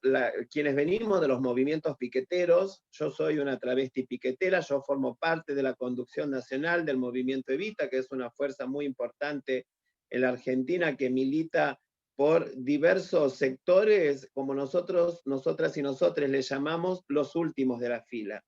quienes venimos de los movimientos piqueteros, yo soy una travesti piquetera, yo formo parte de la conducción nacional del movimiento Evita, que es una fuerza muy importante en la Argentina que milita por diversos sectores, como nosotras y nosotros le llamamos los últimos de la fila.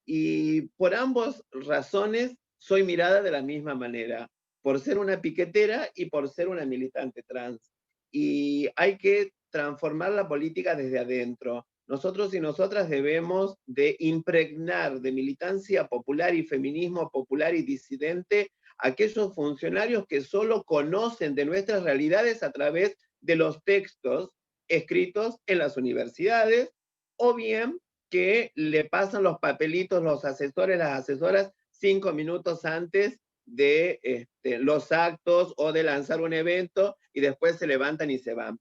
Y por ambas razones soy mirada de la misma manera, por ser una piquetera y por ser una militante trans. Y hay que transformar la política desde adentro. Nosotros y nosotras debemos de impregnar de militancia popular y feminismo popular y disidente a aquellos funcionarios que solo conocen de nuestras realidades a través de los textos escritos en las universidades, o bien que le pasan los papelitos los asesores, las asesoras 5 minutos antes de los actos o de lanzar un evento, y después se levantan y se van.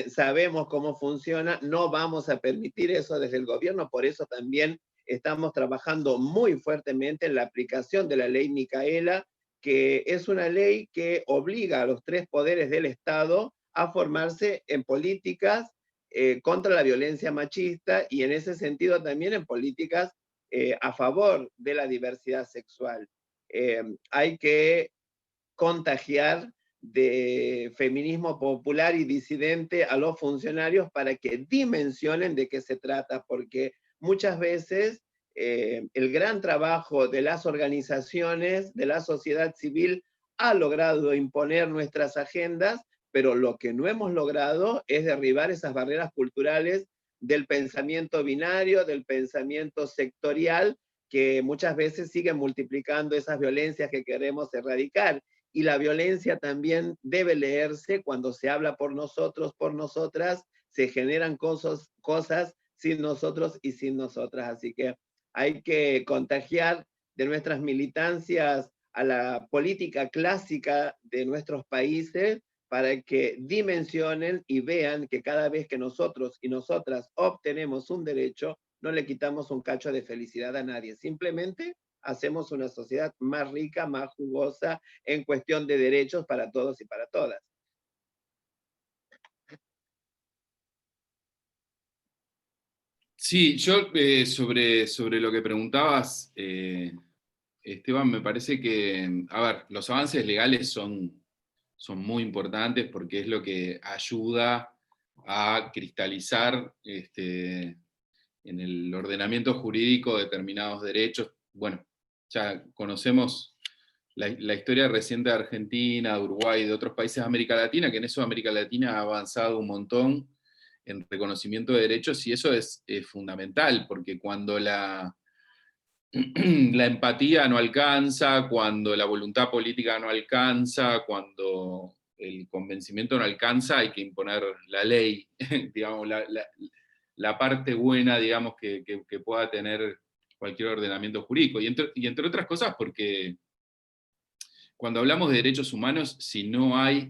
Sabemos cómo funciona, no vamos a permitir eso desde el gobierno, por eso también estamos trabajando muy fuertemente en la aplicación de la ley Micaela, que es una ley que obliga a los 3 poderes del Estado a formarse en políticas contra la violencia machista, y en ese sentido también en políticas a favor de la diversidad sexual. Hay que contagiar de feminismo popular y disidente a los funcionarios para que dimensionen de qué se trata, porque muchas veces el gran trabajo de las organizaciones, de la sociedad civil, ha logrado imponer nuestras agendas, pero lo que no hemos logrado es derribar esas barreras culturales del pensamiento binario, del pensamiento sectorial, que muchas veces siguen multiplicando esas violencias que queremos erradicar. Y la violencia también debe leerse cuando se habla por nosotros, por nosotras, se generan cosas sin nosotros y sin nosotras. Así que hay que contagiar de nuestras militancias a la política clásica de nuestros países para que dimensionen y vean que cada vez que nosotros y nosotras obtenemos un derecho, no le quitamos un cacho de felicidad a nadie, simplemente hacemos una sociedad más rica, más jugosa en cuestión de derechos para todos y para todas. Sí, yo sobre lo que preguntabas, Esteban, me parece que, a ver, los avances legales son muy importantes porque es lo que ayuda a cristalizar en el ordenamiento jurídico determinados derechos. Bueno, ya conocemos la historia reciente de Argentina, de Uruguay y de otros países de América Latina, que en eso América Latina ha avanzado un montón en reconocimiento de derechos, y eso es fundamental, porque cuando la empatía no alcanza, cuando la voluntad política no alcanza, cuando el convencimiento no alcanza, hay que imponer la ley, digamos, la parte buena, digamos, que pueda tener cualquier ordenamiento jurídico. Y entre otras cosas porque cuando hablamos de derechos humanos, si no hay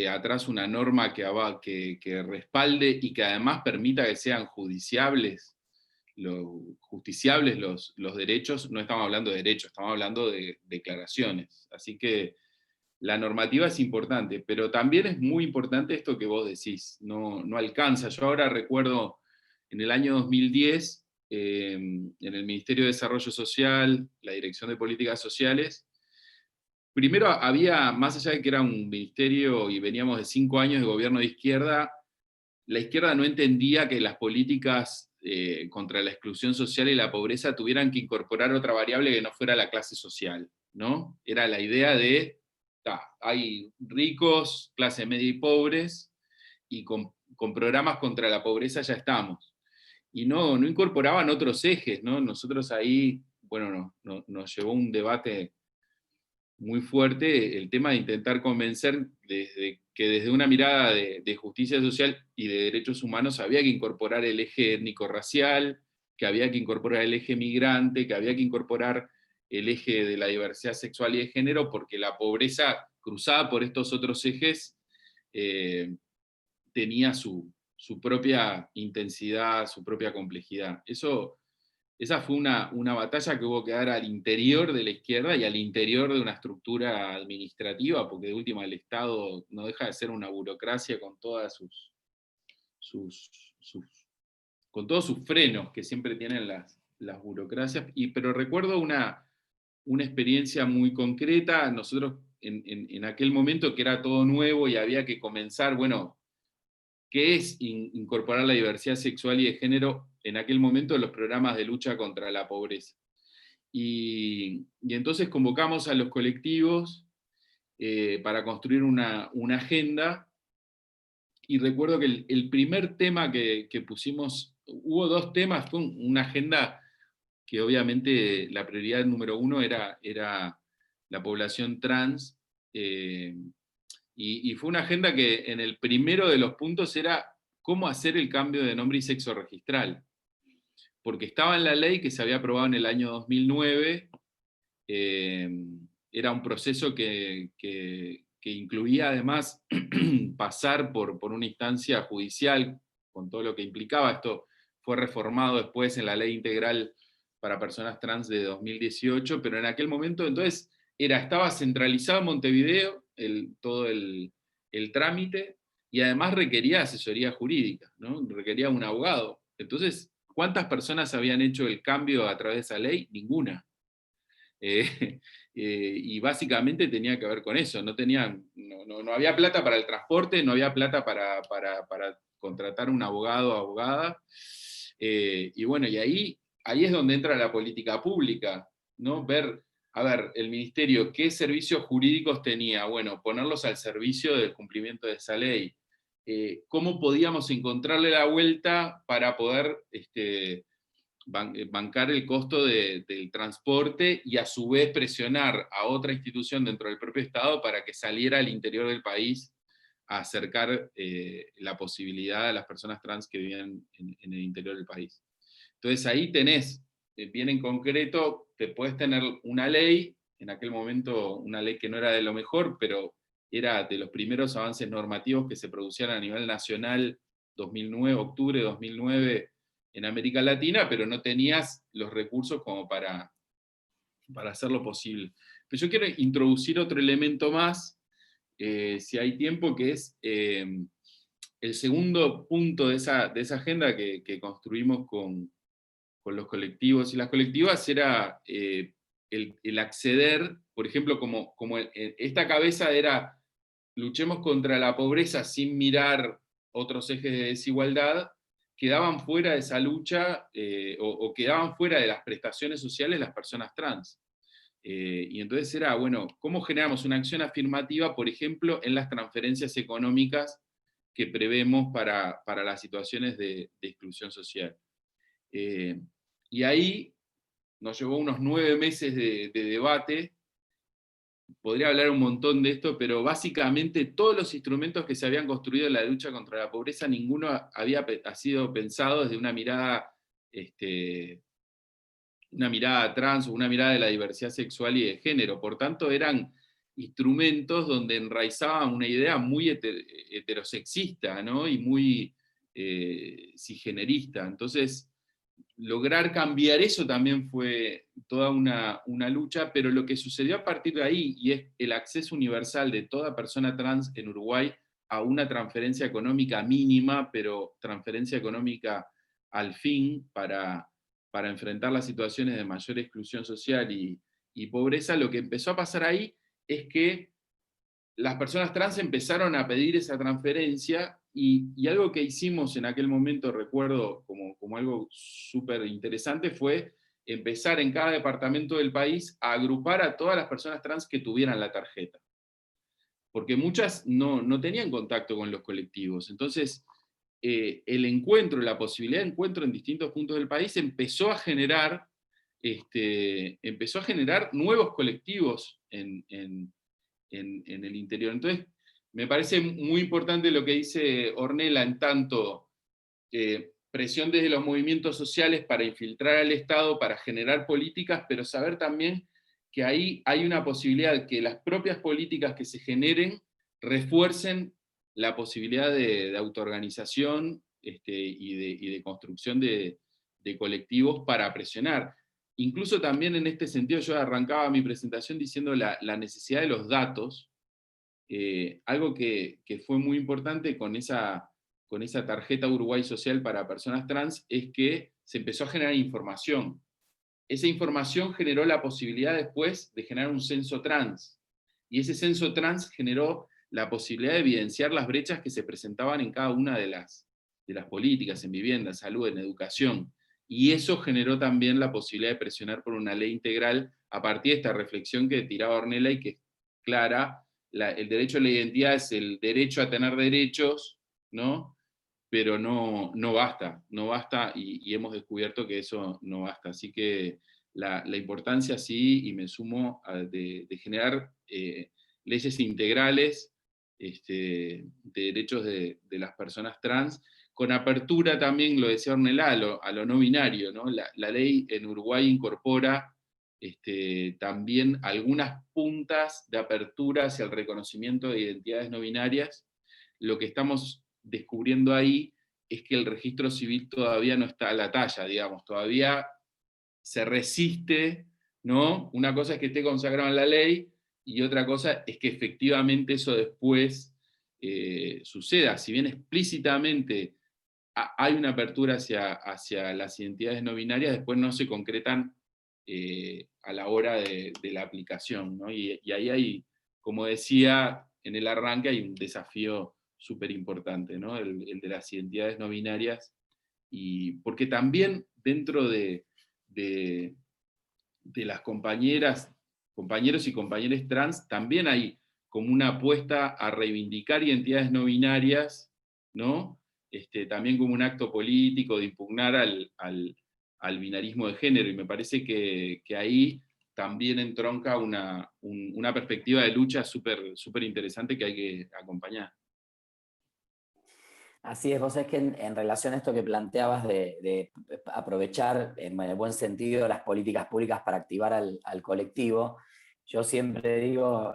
atrás una norma que respalde y que además permita que sean justiciables los derechos, no estamos hablando de derechos, estamos hablando de declaraciones. Así que la normativa es importante, pero también es muy importante esto que vos decís, no alcanza. Yo ahora recuerdo en el año 2010, en el Ministerio de Desarrollo Social, la Dirección de Políticas Sociales, primero había, más allá de que era un ministerio y veníamos de 5 años de gobierno de izquierda, la izquierda no entendía que las políticas contra la exclusión social y la pobreza tuvieran que incorporar otra variable que no fuera la clase social, ¿no? Era la idea de, hay ricos, clase media y pobres, y con programas contra la pobreza ya estamos. Y no incorporaban otros ejes, ¿no? Nosotros ahí, bueno, nos llevó un debate muy fuerte el tema de intentar convencer que desde una mirada de justicia social y de derechos humanos había que incorporar el eje étnico-racial, que había que incorporar el eje migrante, que había que incorporar el eje de la diversidad sexual y de género, porque la pobreza cruzada por estos otros ejes tenía su propia intensidad, su propia complejidad. Esa fue una batalla que hubo que dar al interior de la izquierda y al interior de una estructura administrativa, porque de última el Estado no deja de ser una burocracia con todas con todos sus frenos que siempre tienen las burocracias. Pero recuerdo una experiencia muy concreta. Nosotros en aquel momento que era todo nuevo y había que comenzar, bueno, ¿qué es incorporar la diversidad sexual y de género en aquel momento en los programas de lucha contra la pobreza? Y entonces convocamos a los colectivos para construir una agenda, y recuerdo que el primer tema que pusimos, hubo 2 temas, fue una agenda que obviamente la prioridad número 1 era la población trans, y fue una agenda que en el primero de los puntos era cómo hacer el cambio de nombre y sexo registral. Porque estaba en la ley que se había aprobado en el año 2009, era un proceso que incluía además pasar por una instancia judicial, con todo lo que implicaba. Esto fue reformado después en la Ley Integral para Personas Trans de 2018, pero en aquel momento entonces estaba centralizado en Montevideo todo el trámite, y además requería asesoría jurídica, ¿no? Requería un abogado. Entonces, ¿cuántas personas habían hecho el cambio a través de esa ley? Ninguna. Y básicamente tenía que ver con eso. No había plata para el transporte, no había plata para contratar un abogado o abogada. Y bueno, y ahí es donde entra la política pública, ¿no? Ver, a ver, el ministerio, ¿qué servicios jurídicos tenía? Bueno, ponerlos al servicio del cumplimiento de esa ley. ¿Cómo podíamos encontrarle la vuelta para poder bancar el costo del transporte y a su vez presionar a otra institución dentro del propio Estado para que saliera al interior del país a acercar la posibilidad a las personas trans que viven en el interior del país. Entonces ahí tenés, bien en concreto, te podés tener una ley, en aquel momento una ley que no era de lo mejor, pero era de los primeros avances normativos que se producían a nivel nacional, 2009, octubre de 2009, en América Latina, pero no tenías los recursos como para hacerlo posible. Pero yo quiero introducir otro elemento más, si hay tiempo, que es el segundo punto de esa agenda que construimos con los colectivos y las colectivas, era el acceder, por ejemplo, como esta cabeza era luchemos contra la pobreza sin mirar otros ejes de desigualdad, quedaban fuera de esa lucha o quedaban fuera de las prestaciones sociales las personas trans. Y entonces era, bueno, ¿cómo generamos una acción afirmativa, por ejemplo, en las transferencias económicas que prevemos para las situaciones de exclusión social? Y ahí nos llevó unos 9 meses de debate. Podría hablar un montón de esto, pero básicamente todos los instrumentos que se habían construido en la lucha contra la pobreza, ninguno ha sido pensado desde una mirada trans o una mirada de la diversidad sexual y de género. Por tanto, eran instrumentos donde enraizaban una idea muy heterosexista, ¿no? Y muy cisgenerista. Entonces, lograr cambiar eso también fue toda una lucha, pero lo que sucedió a partir de ahí, y es el acceso universal de toda persona trans en Uruguay a una transferencia económica mínima, pero transferencia económica al fin para enfrentar las situaciones de mayor exclusión social y pobreza. Lo que empezó a pasar ahí es que las personas trans empezaron a pedir esa transferencia, y algo que hicimos en aquel momento, recuerdo como algo súper interesante, fue empezar en cada departamento del país a agrupar a todas las personas trans que tuvieran la tarjeta. Porque muchas no tenían contacto con los colectivos. Entonces, el encuentro, la posibilidad de encuentro en distintos puntos del país empezó a generar nuevos colectivos en el interior. Entonces, me parece muy importante lo que dice Ornella, en tanto presión desde los movimientos sociales para infiltrar al Estado, para generar políticas, pero saber también que ahí hay una posibilidad de que las propias políticas que se generen refuercen la posibilidad de autoorganización y de construcción de colectivos para presionar. Incluso también en este sentido, yo arrancaba mi presentación diciendo la necesidad de los datos, algo que fue muy importante con esa tarjeta Uruguay Social para personas trans, es que se empezó a generar información. Esa información generó la posibilidad después de generar un censo trans, y ese censo trans generó la posibilidad de evidenciar las brechas que se presentaban en cada una de las políticas, en vivienda, en salud, en educación. Y eso generó también la posibilidad de presionar por una ley integral a partir de esta reflexión que tiraba Ornella y que es clara. El derecho a la identidad es el derecho a tener derechos, ¿no? Pero no basta, y hemos descubierto que eso no basta. Así que la importancia, sí, y me sumo de generar leyes integrales de derechos de las personas trans, con apertura también, lo decía Ornella, a lo no binario, ¿no? La ley en Uruguay incorpora también algunas puntas de apertura hacia el reconocimiento de identidades no binarias. Lo que estamos descubriendo ahí es que el registro civil todavía no está a la talla, digamos, todavía se resiste, ¿no? Una cosa es que esté consagrado en la ley, y otra cosa es que efectivamente eso después suceda. Si bien explícitamente hay una apertura hacia las identidades no binarias, después no se concretan a la hora de la aplicación, ¿no? Y ahí hay, como decía en el arranque, hay un desafío súper importante, ¿no? El de las identidades no binarias, y porque también dentro de las compañeros y compañeras trans, también hay como una apuesta a reivindicar identidades no binarias, ¿no? También como un acto político de impugnar al binarismo de género, y me parece que ahí también entronca una perspectiva de lucha súper interesante que hay que acompañar. Así es, vos sabés que en relación a esto que planteabas de aprovechar, en el buen sentido, las políticas públicas para activar al colectivo, yo siempre digo,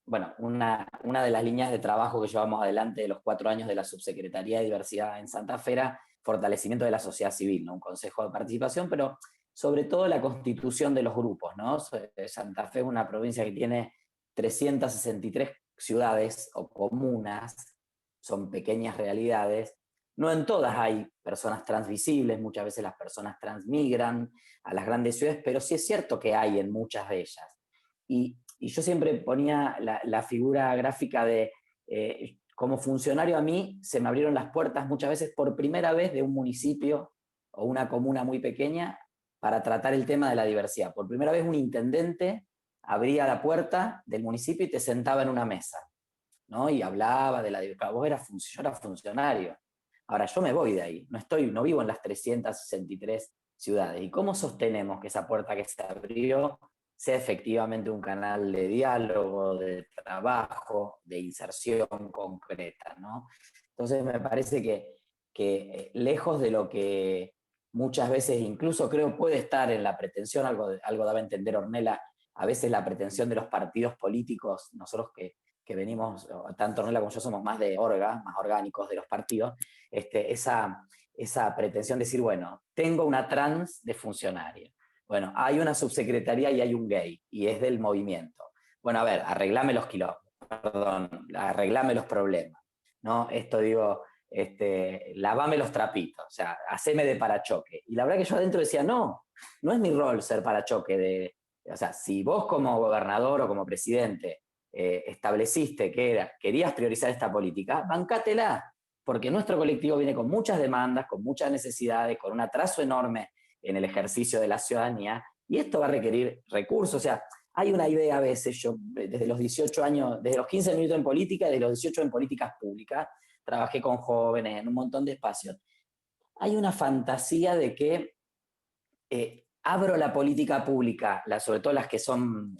bueno, una de las líneas de trabajo que llevamos adelante de los 4 años de la Subsecretaría de Diversidad en Santa Fe era fortalecimiento de la sociedad civil, ¿no? Un consejo de participación, pero sobre todo la constitución de los grupos, ¿no? Santa Fe es una provincia que tiene 363 ciudades o comunas, son pequeñas realidades. No en todas hay personas transvisibles, muchas veces las personas transmigran a las grandes ciudades, pero sí es cierto que hay en muchas de ellas. Y yo siempre ponía la figura gráfica de, como funcionario a mí, se me abrieron las puertas muchas veces por primera vez de un municipio o una comuna muy pequeña para tratar el tema de la diversidad. Por primera vez un intendente abría la puerta del municipio y te sentaba en una mesa, ¿no? Y hablaba de la diversidad. Yo era funcionario. Ahora yo me voy de ahí, no vivo en las 363 ciudades. ¿Y cómo sostenemos que esa puerta que se abrió sea efectivamente un canal de diálogo, de trabajo, de inserción concreta, ¿no? Entonces me parece que lejos de lo que muchas veces incluso creo puede estar en la pretensión, algo daba a entender Ornella, a veces la pretensión de los partidos políticos, nosotros que venimos, tanto Ornella como yo somos más más orgánicos de los partidos, esa pretensión de decir, bueno, tengo una trans de funcionario, bueno, hay una subsecretaría y hay un gay, y es del movimiento. Bueno, a ver, arreglame los quilombos, arreglame los problemas, ¿no? Esto digo, lavame los trapitos, o sea, haceme de parachoque. Y la verdad que yo adentro decía, no es mi rol ser parachoque o sea, si vos como gobernador o como presidente estableciste que querías priorizar esta política, bancátela, porque nuestro colectivo viene con muchas demandas, con muchas necesidades, con un atraso enorme en el ejercicio de la ciudadanía, y esto va a requerir recursos. O sea, hay una idea a veces, yo desde los 18 años, desde los 15 minutos en política, desde los 18 en políticas públicas, trabajé con jóvenes en un montón de espacios. Hay una fantasía de que abro la política pública, sobre todo las que son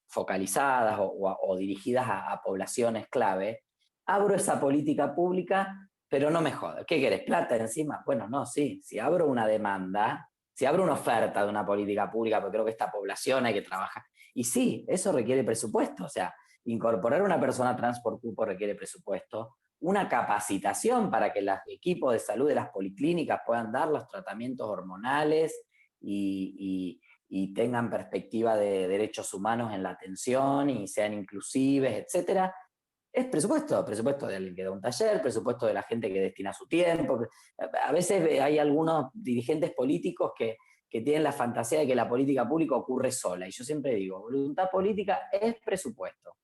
focalizadas o dirigidas a poblaciones clave, abro esa política pública, pero no me jodas. ¿Qué querés? ¿Plata encima? Bueno, no, sí. Si abro una demanda, si abro una oferta de una política pública, porque creo que esta población hay que trabajar. Y sí, eso requiere presupuesto. O sea, incorporar una persona trans por cupo requiere presupuesto. Una capacitación para que los equipos de salud de las policlínicas puedan dar los tratamientos hormonales y tengan perspectiva de derechos humanos en la atención y sean inclusives, etcétera. Es presupuesto de alguien que da un taller, presupuesto de la gente que destina su tiempo. A veces hay algunos dirigentes políticos que tienen la fantasía de que la política pública ocurre sola. Y yo siempre digo, voluntad política es presupuesto.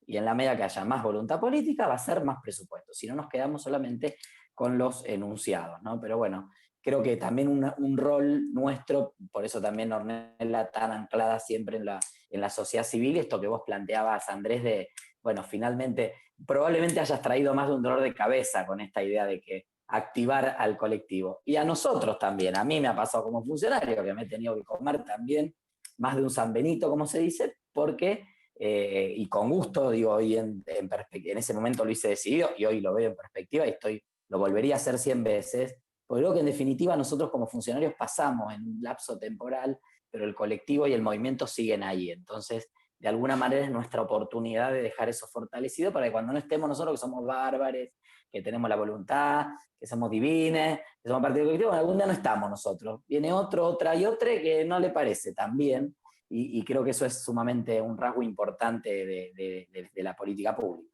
Y en la medida que haya más voluntad política va a ser más presupuesto. Si no nos quedamos solamente con los enunciados, ¿no? Pero bueno, creo que también un rol nuestro, por eso también Ornella tan anclada siempre en la sociedad civil, esto que vos planteabas, Andrés, de, bueno, finalmente, probablemente hayas traído más de un dolor de cabeza con esta idea de que activar al colectivo. Y a nosotros también, a mí me ha pasado como funcionario, que me he tenido que comer también más de un San Benito, como se dice, porque, y con gusto, digo, hoy en ese momento lo hice decidido, y hoy lo veo en perspectiva, y lo volvería a hacer 100 veces, porque creo que en definitiva nosotros como funcionarios pasamos en un lapso temporal, pero el colectivo y el movimiento siguen ahí. Entonces, de alguna manera es nuestra oportunidad de dejar eso fortalecido para que cuando no estemos nosotros, que somos bárbaros, que tenemos la voluntad, que somos divines, que somos parte del colectivo, bueno, algún día no estamos nosotros. Viene otra que no le parece tan bien, y creo que eso es sumamente un rasgo importante de la política pública.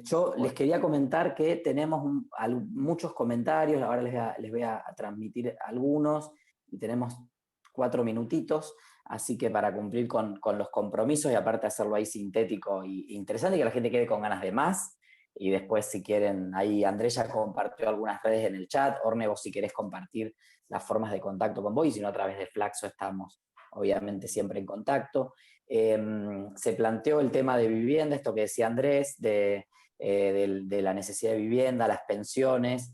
Yo les quería comentar que tenemos muchos comentarios, ahora les voy a transmitir algunos, y tenemos 4 minutitos, así que para cumplir con los compromisos y aparte hacerlo ahí sintético e interesante, que la gente quede con ganas de más, y después si quieren, ahí Andrés ya compartió algunas redes en el chat, Orne, vos si querés compartir las formas de contacto con vos, y si no a través de Flaxo estamos obviamente siempre en contacto. Se planteó el tema de vivienda, esto que decía Andrés, de la necesidad de vivienda, las pensiones.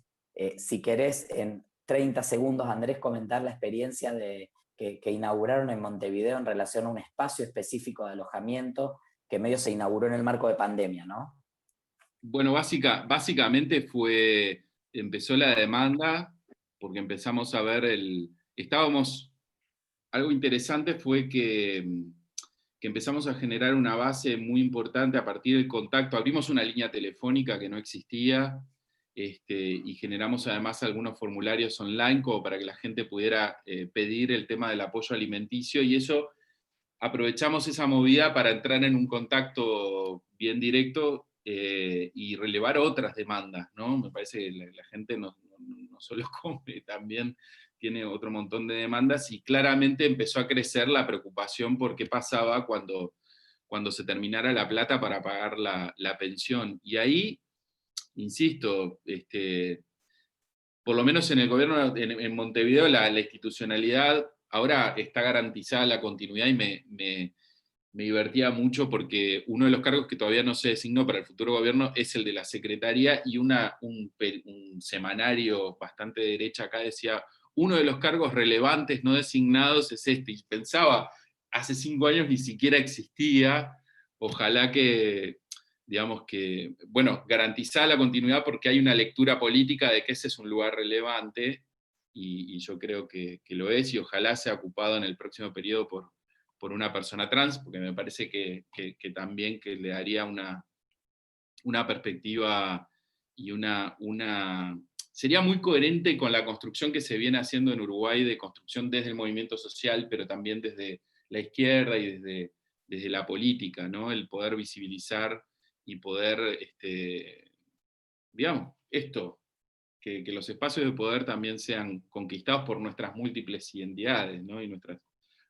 Si querés, en 30 segundos, Andrés, comentar la experiencia que inauguraron en Montevideo en relación a un espacio específico de alojamiento que medio se inauguró en el marco de pandemia, ¿no? Bueno, básicamente empezó la demanda, porque empezamos a ver algo interesante fue que empezamos a generar una base muy importante a partir del contacto. Abrimos una línea telefónica que no existía, y generamos además algunos formularios online como para que la gente pudiera pedir el tema del apoyo alimenticio, y eso aprovechamos esa movida para entrar en un contacto bien directo y relevar otras demandas, ¿no? Me parece que la gente no solo come, también tiene otro montón de demandas, y claramente empezó a crecer la preocupación por qué pasaba cuando se terminara la plata para pagar la pensión. Y ahí, insisto, por lo menos en el gobierno, en Montevideo, la institucionalidad, ahora está garantizada la continuidad, y me divertía mucho porque uno de los cargos que todavía no se designó para el futuro gobierno es el de la secretaría, y un semanario bastante de derecha acá decía, uno de los cargos relevantes no designados es este, y pensaba, hace 5 años ni siquiera existía, ojalá que, digamos que, bueno, garantizar la continuidad porque hay una lectura política de que ese es un lugar relevante, y yo creo que lo es, y ojalá sea ocupado en el próximo periodo por una persona trans, porque me parece que también que le daría una perspectiva y sería muy coherente con la construcción que se viene haciendo en Uruguay, de construcción desde el movimiento social, pero también desde la izquierda y desde la política, ¿no? El poder visibilizar y poder, digamos, que los espacios de poder también sean conquistados por nuestras múltiples identidades, ¿no? Y nuestras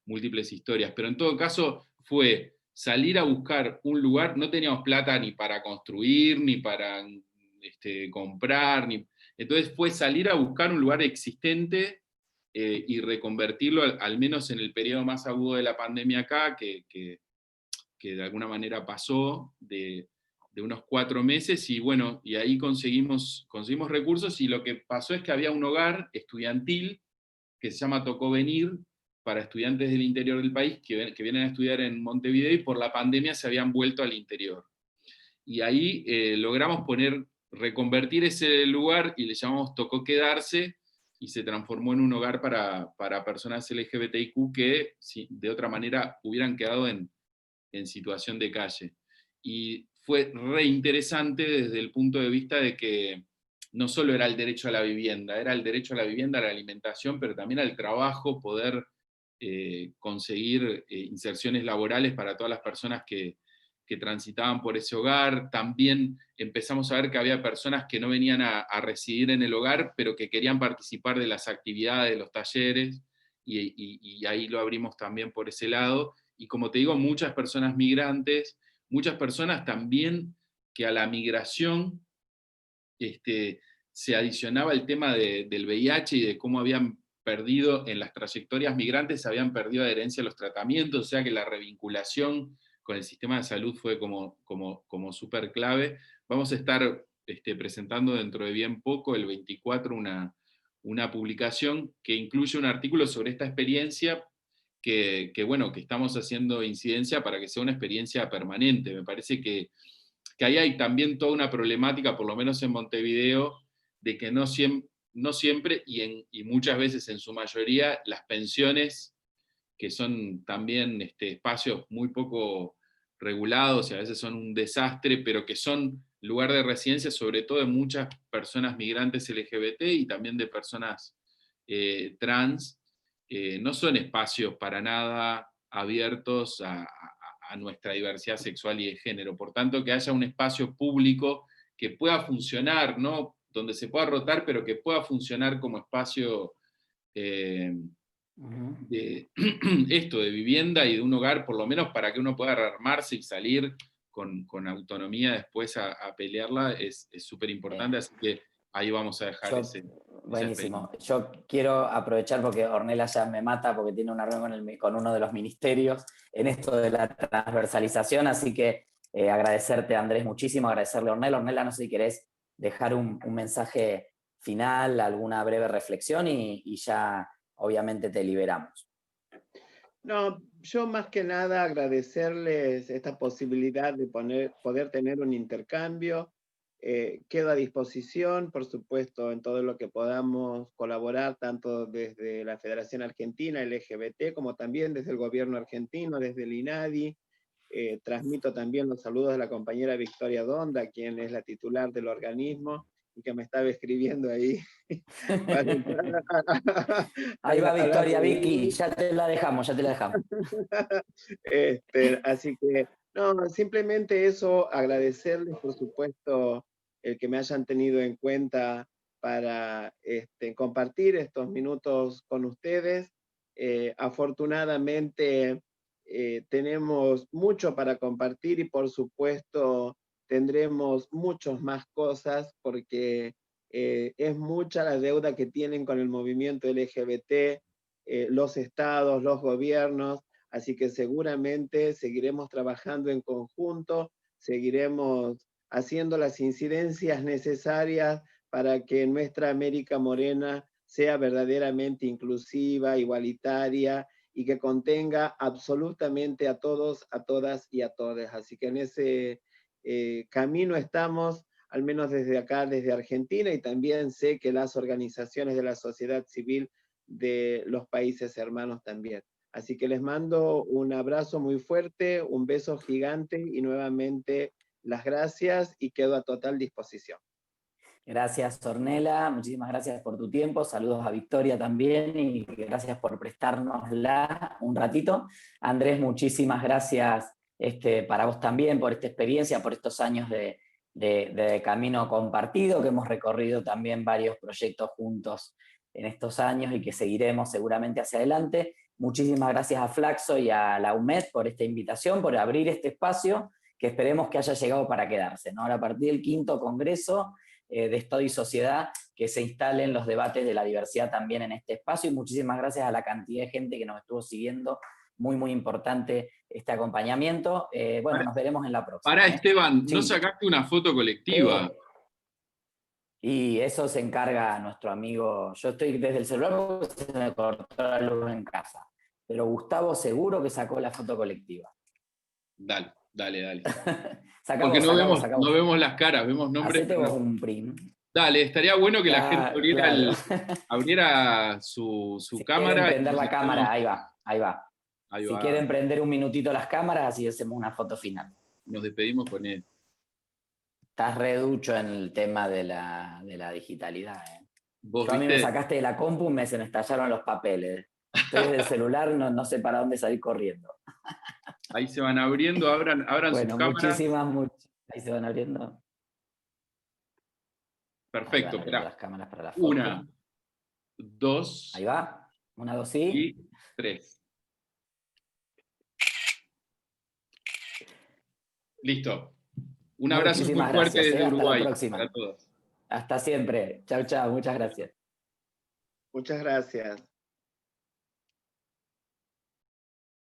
múltiples historias. Pero en todo caso fue salir a buscar un lugar, no teníamos plata ni para construir, ni para comprar, entonces fue salir a buscar un lugar existente y reconvertirlo, al menos en el periodo más agudo de la pandemia acá, que de alguna manera pasó de unos 4 meses, y bueno, y ahí conseguimos recursos, y lo que pasó es que había un hogar estudiantil que se llama Tocó Venir, para estudiantes del interior del país que vienen a estudiar en Montevideo, y por la pandemia se habían vuelto al interior. Y ahí logramos reconvertir ese lugar, y le llamamos Tocó Quedarse, y se transformó en un hogar para personas LGBTIQ que de otra manera hubieran quedado en situación de calle. Y fue re interesante desde el punto de vista de que no solo era el derecho a la vivienda, era el derecho a la vivienda, a la alimentación, pero también al trabajo, poder conseguir inserciones laborales para todas las personas que transitaban por ese hogar. También empezamos a ver que había personas que no venían a residir en el hogar, pero que querían participar de las actividades, de los talleres, y ahí lo abrimos también por ese lado. Y como te digo, muchas personas migrantes, muchas personas también que a la migración se adicionaba el tema del VIH y de cómo habían perdido en las trayectorias migrantes, habían perdido adherencia a los tratamientos, o sea que la revinculación con el sistema de salud fue como súper clave. Vamos a estar presentando dentro de bien poco, el 24, una publicación que incluye un artículo sobre esta experiencia que estamos haciendo incidencia para que sea una experiencia permanente. Me parece que ahí hay también toda una problemática, por lo menos en Montevideo, de que no siempre y muchas veces en su mayoría, las pensiones, que son también espacios muy poco regulados y a veces son un desastre, pero que son lugar de residencia sobre todo de muchas personas migrantes LGBT y también de personas trans, no son espacios para nada abiertos a nuestra diversidad sexual y de género. Por tanto, que haya un espacio público que pueda funcionar, ¿no? Donde se pueda rotar, pero que pueda funcionar como espacio de vivienda y de un hogar, por lo menos para que uno pueda rearmarse y salir con autonomía después a pelearla, es súper importante, así que ahí vamos a dejar buenísimo. Yo quiero aprovechar porque Ornella ya me mata porque tiene una reunión con uno de los ministerios en esto de la transversalización, así que agradecerte, Andrés, muchísimo, agradecerle a Ornella. Ornella, no sé si querés dejar un mensaje final, alguna breve reflexión y ya obviamente te liberamos. No, yo más que nada agradecerles esta posibilidad de poder tener un intercambio. Quedo a disposición, por supuesto, en todo lo que podamos colaborar, tanto desde la Federación Argentina LGBT, como también desde el gobierno argentino, desde el INADI. Transmito también los saludos de la compañera Victoria Donda, quien es la titular del organismo, y que me estaba escribiendo ahí. Para entrar Ahí va a la Victoria, reunión. Vicky, ya te la dejamos. Así que, no, simplemente eso, agradecerles, por supuesto, el que me hayan tenido en cuenta para compartir estos minutos con ustedes. Afortunadamente, tenemos mucho para compartir y, por supuesto, tendremos muchas más cosas porque es mucha la deuda que tienen con el movimiento LGBT, los estados, los gobiernos. Así que seguramente seguiremos trabajando en conjunto, seguiremos haciendo las incidencias necesarias para que nuestra América Morena sea verdaderamente inclusiva, igualitaria y que contenga absolutamente a todos, a todas y a todes. Así que en ese camino estamos, al menos desde acá, desde Argentina, y también sé que las organizaciones de la sociedad civil de los países hermanos también. Así que les mando un abrazo muy fuerte, un beso gigante y nuevamente las gracias y quedo a total disposición. Gracias, Ornella, muchísimas gracias por tu tiempo, saludos a Victoria también y gracias por prestárnosla un ratito. Andrés, muchísimas gracias para vos también por esta experiencia, por estos años de camino compartido, que hemos recorrido también varios proyectos juntos en estos años y que seguiremos seguramente hacia adelante. Muchísimas gracias a Flaxo y a la UMED por esta invitación, por abrir este espacio que esperemos que haya llegado para quedarse, ¿no? Ahora, a partir del 5º Congreso de Estado y Sociedad, que se instalen los debates de la diversidad también en este espacio, y muchísimas gracias a la cantidad de gente que nos estuvo siguiendo, muy muy importante este acompañamiento. Bueno, nos veremos en la próxima. Pará, Esteban, ¿no Sí. sacaste una foto colectiva? Y eso se encarga nuestro amigo, yo estoy desde el celular porque se me cortó la luz en casa, pero Gustavo seguro que sacó la foto colectiva. Dale. Sacamos, Porque no vemos las caras, vemos nombres. Hacete vos un print. Dale, estaría bueno que la gente abriera su si cámara. Quieren prender la cámara, ahí va. Ahí si va. quieren prender un minutito las cámaras, así hacemos una foto final. Nos despedimos con él. Estás reducho en el tema de la digitalidad. ¿Vos a mí me viste? sacaste de la compu y se me estallaron los papeles. Estoy desde el celular, no sé para dónde salir corriendo. Ahí se van abriendo, abran bueno, sus cámaras. Ahí se van abriendo. Perfecto, espera. Las cámaras para la foto. 1, 2. Ahí va. 1, 2 sí. Y 3. Listo. Un abrazo muy fuerte desde Uruguay. Hasta la próxima. Para todos. Hasta siempre. Chau, muchas gracias. Muchas gracias.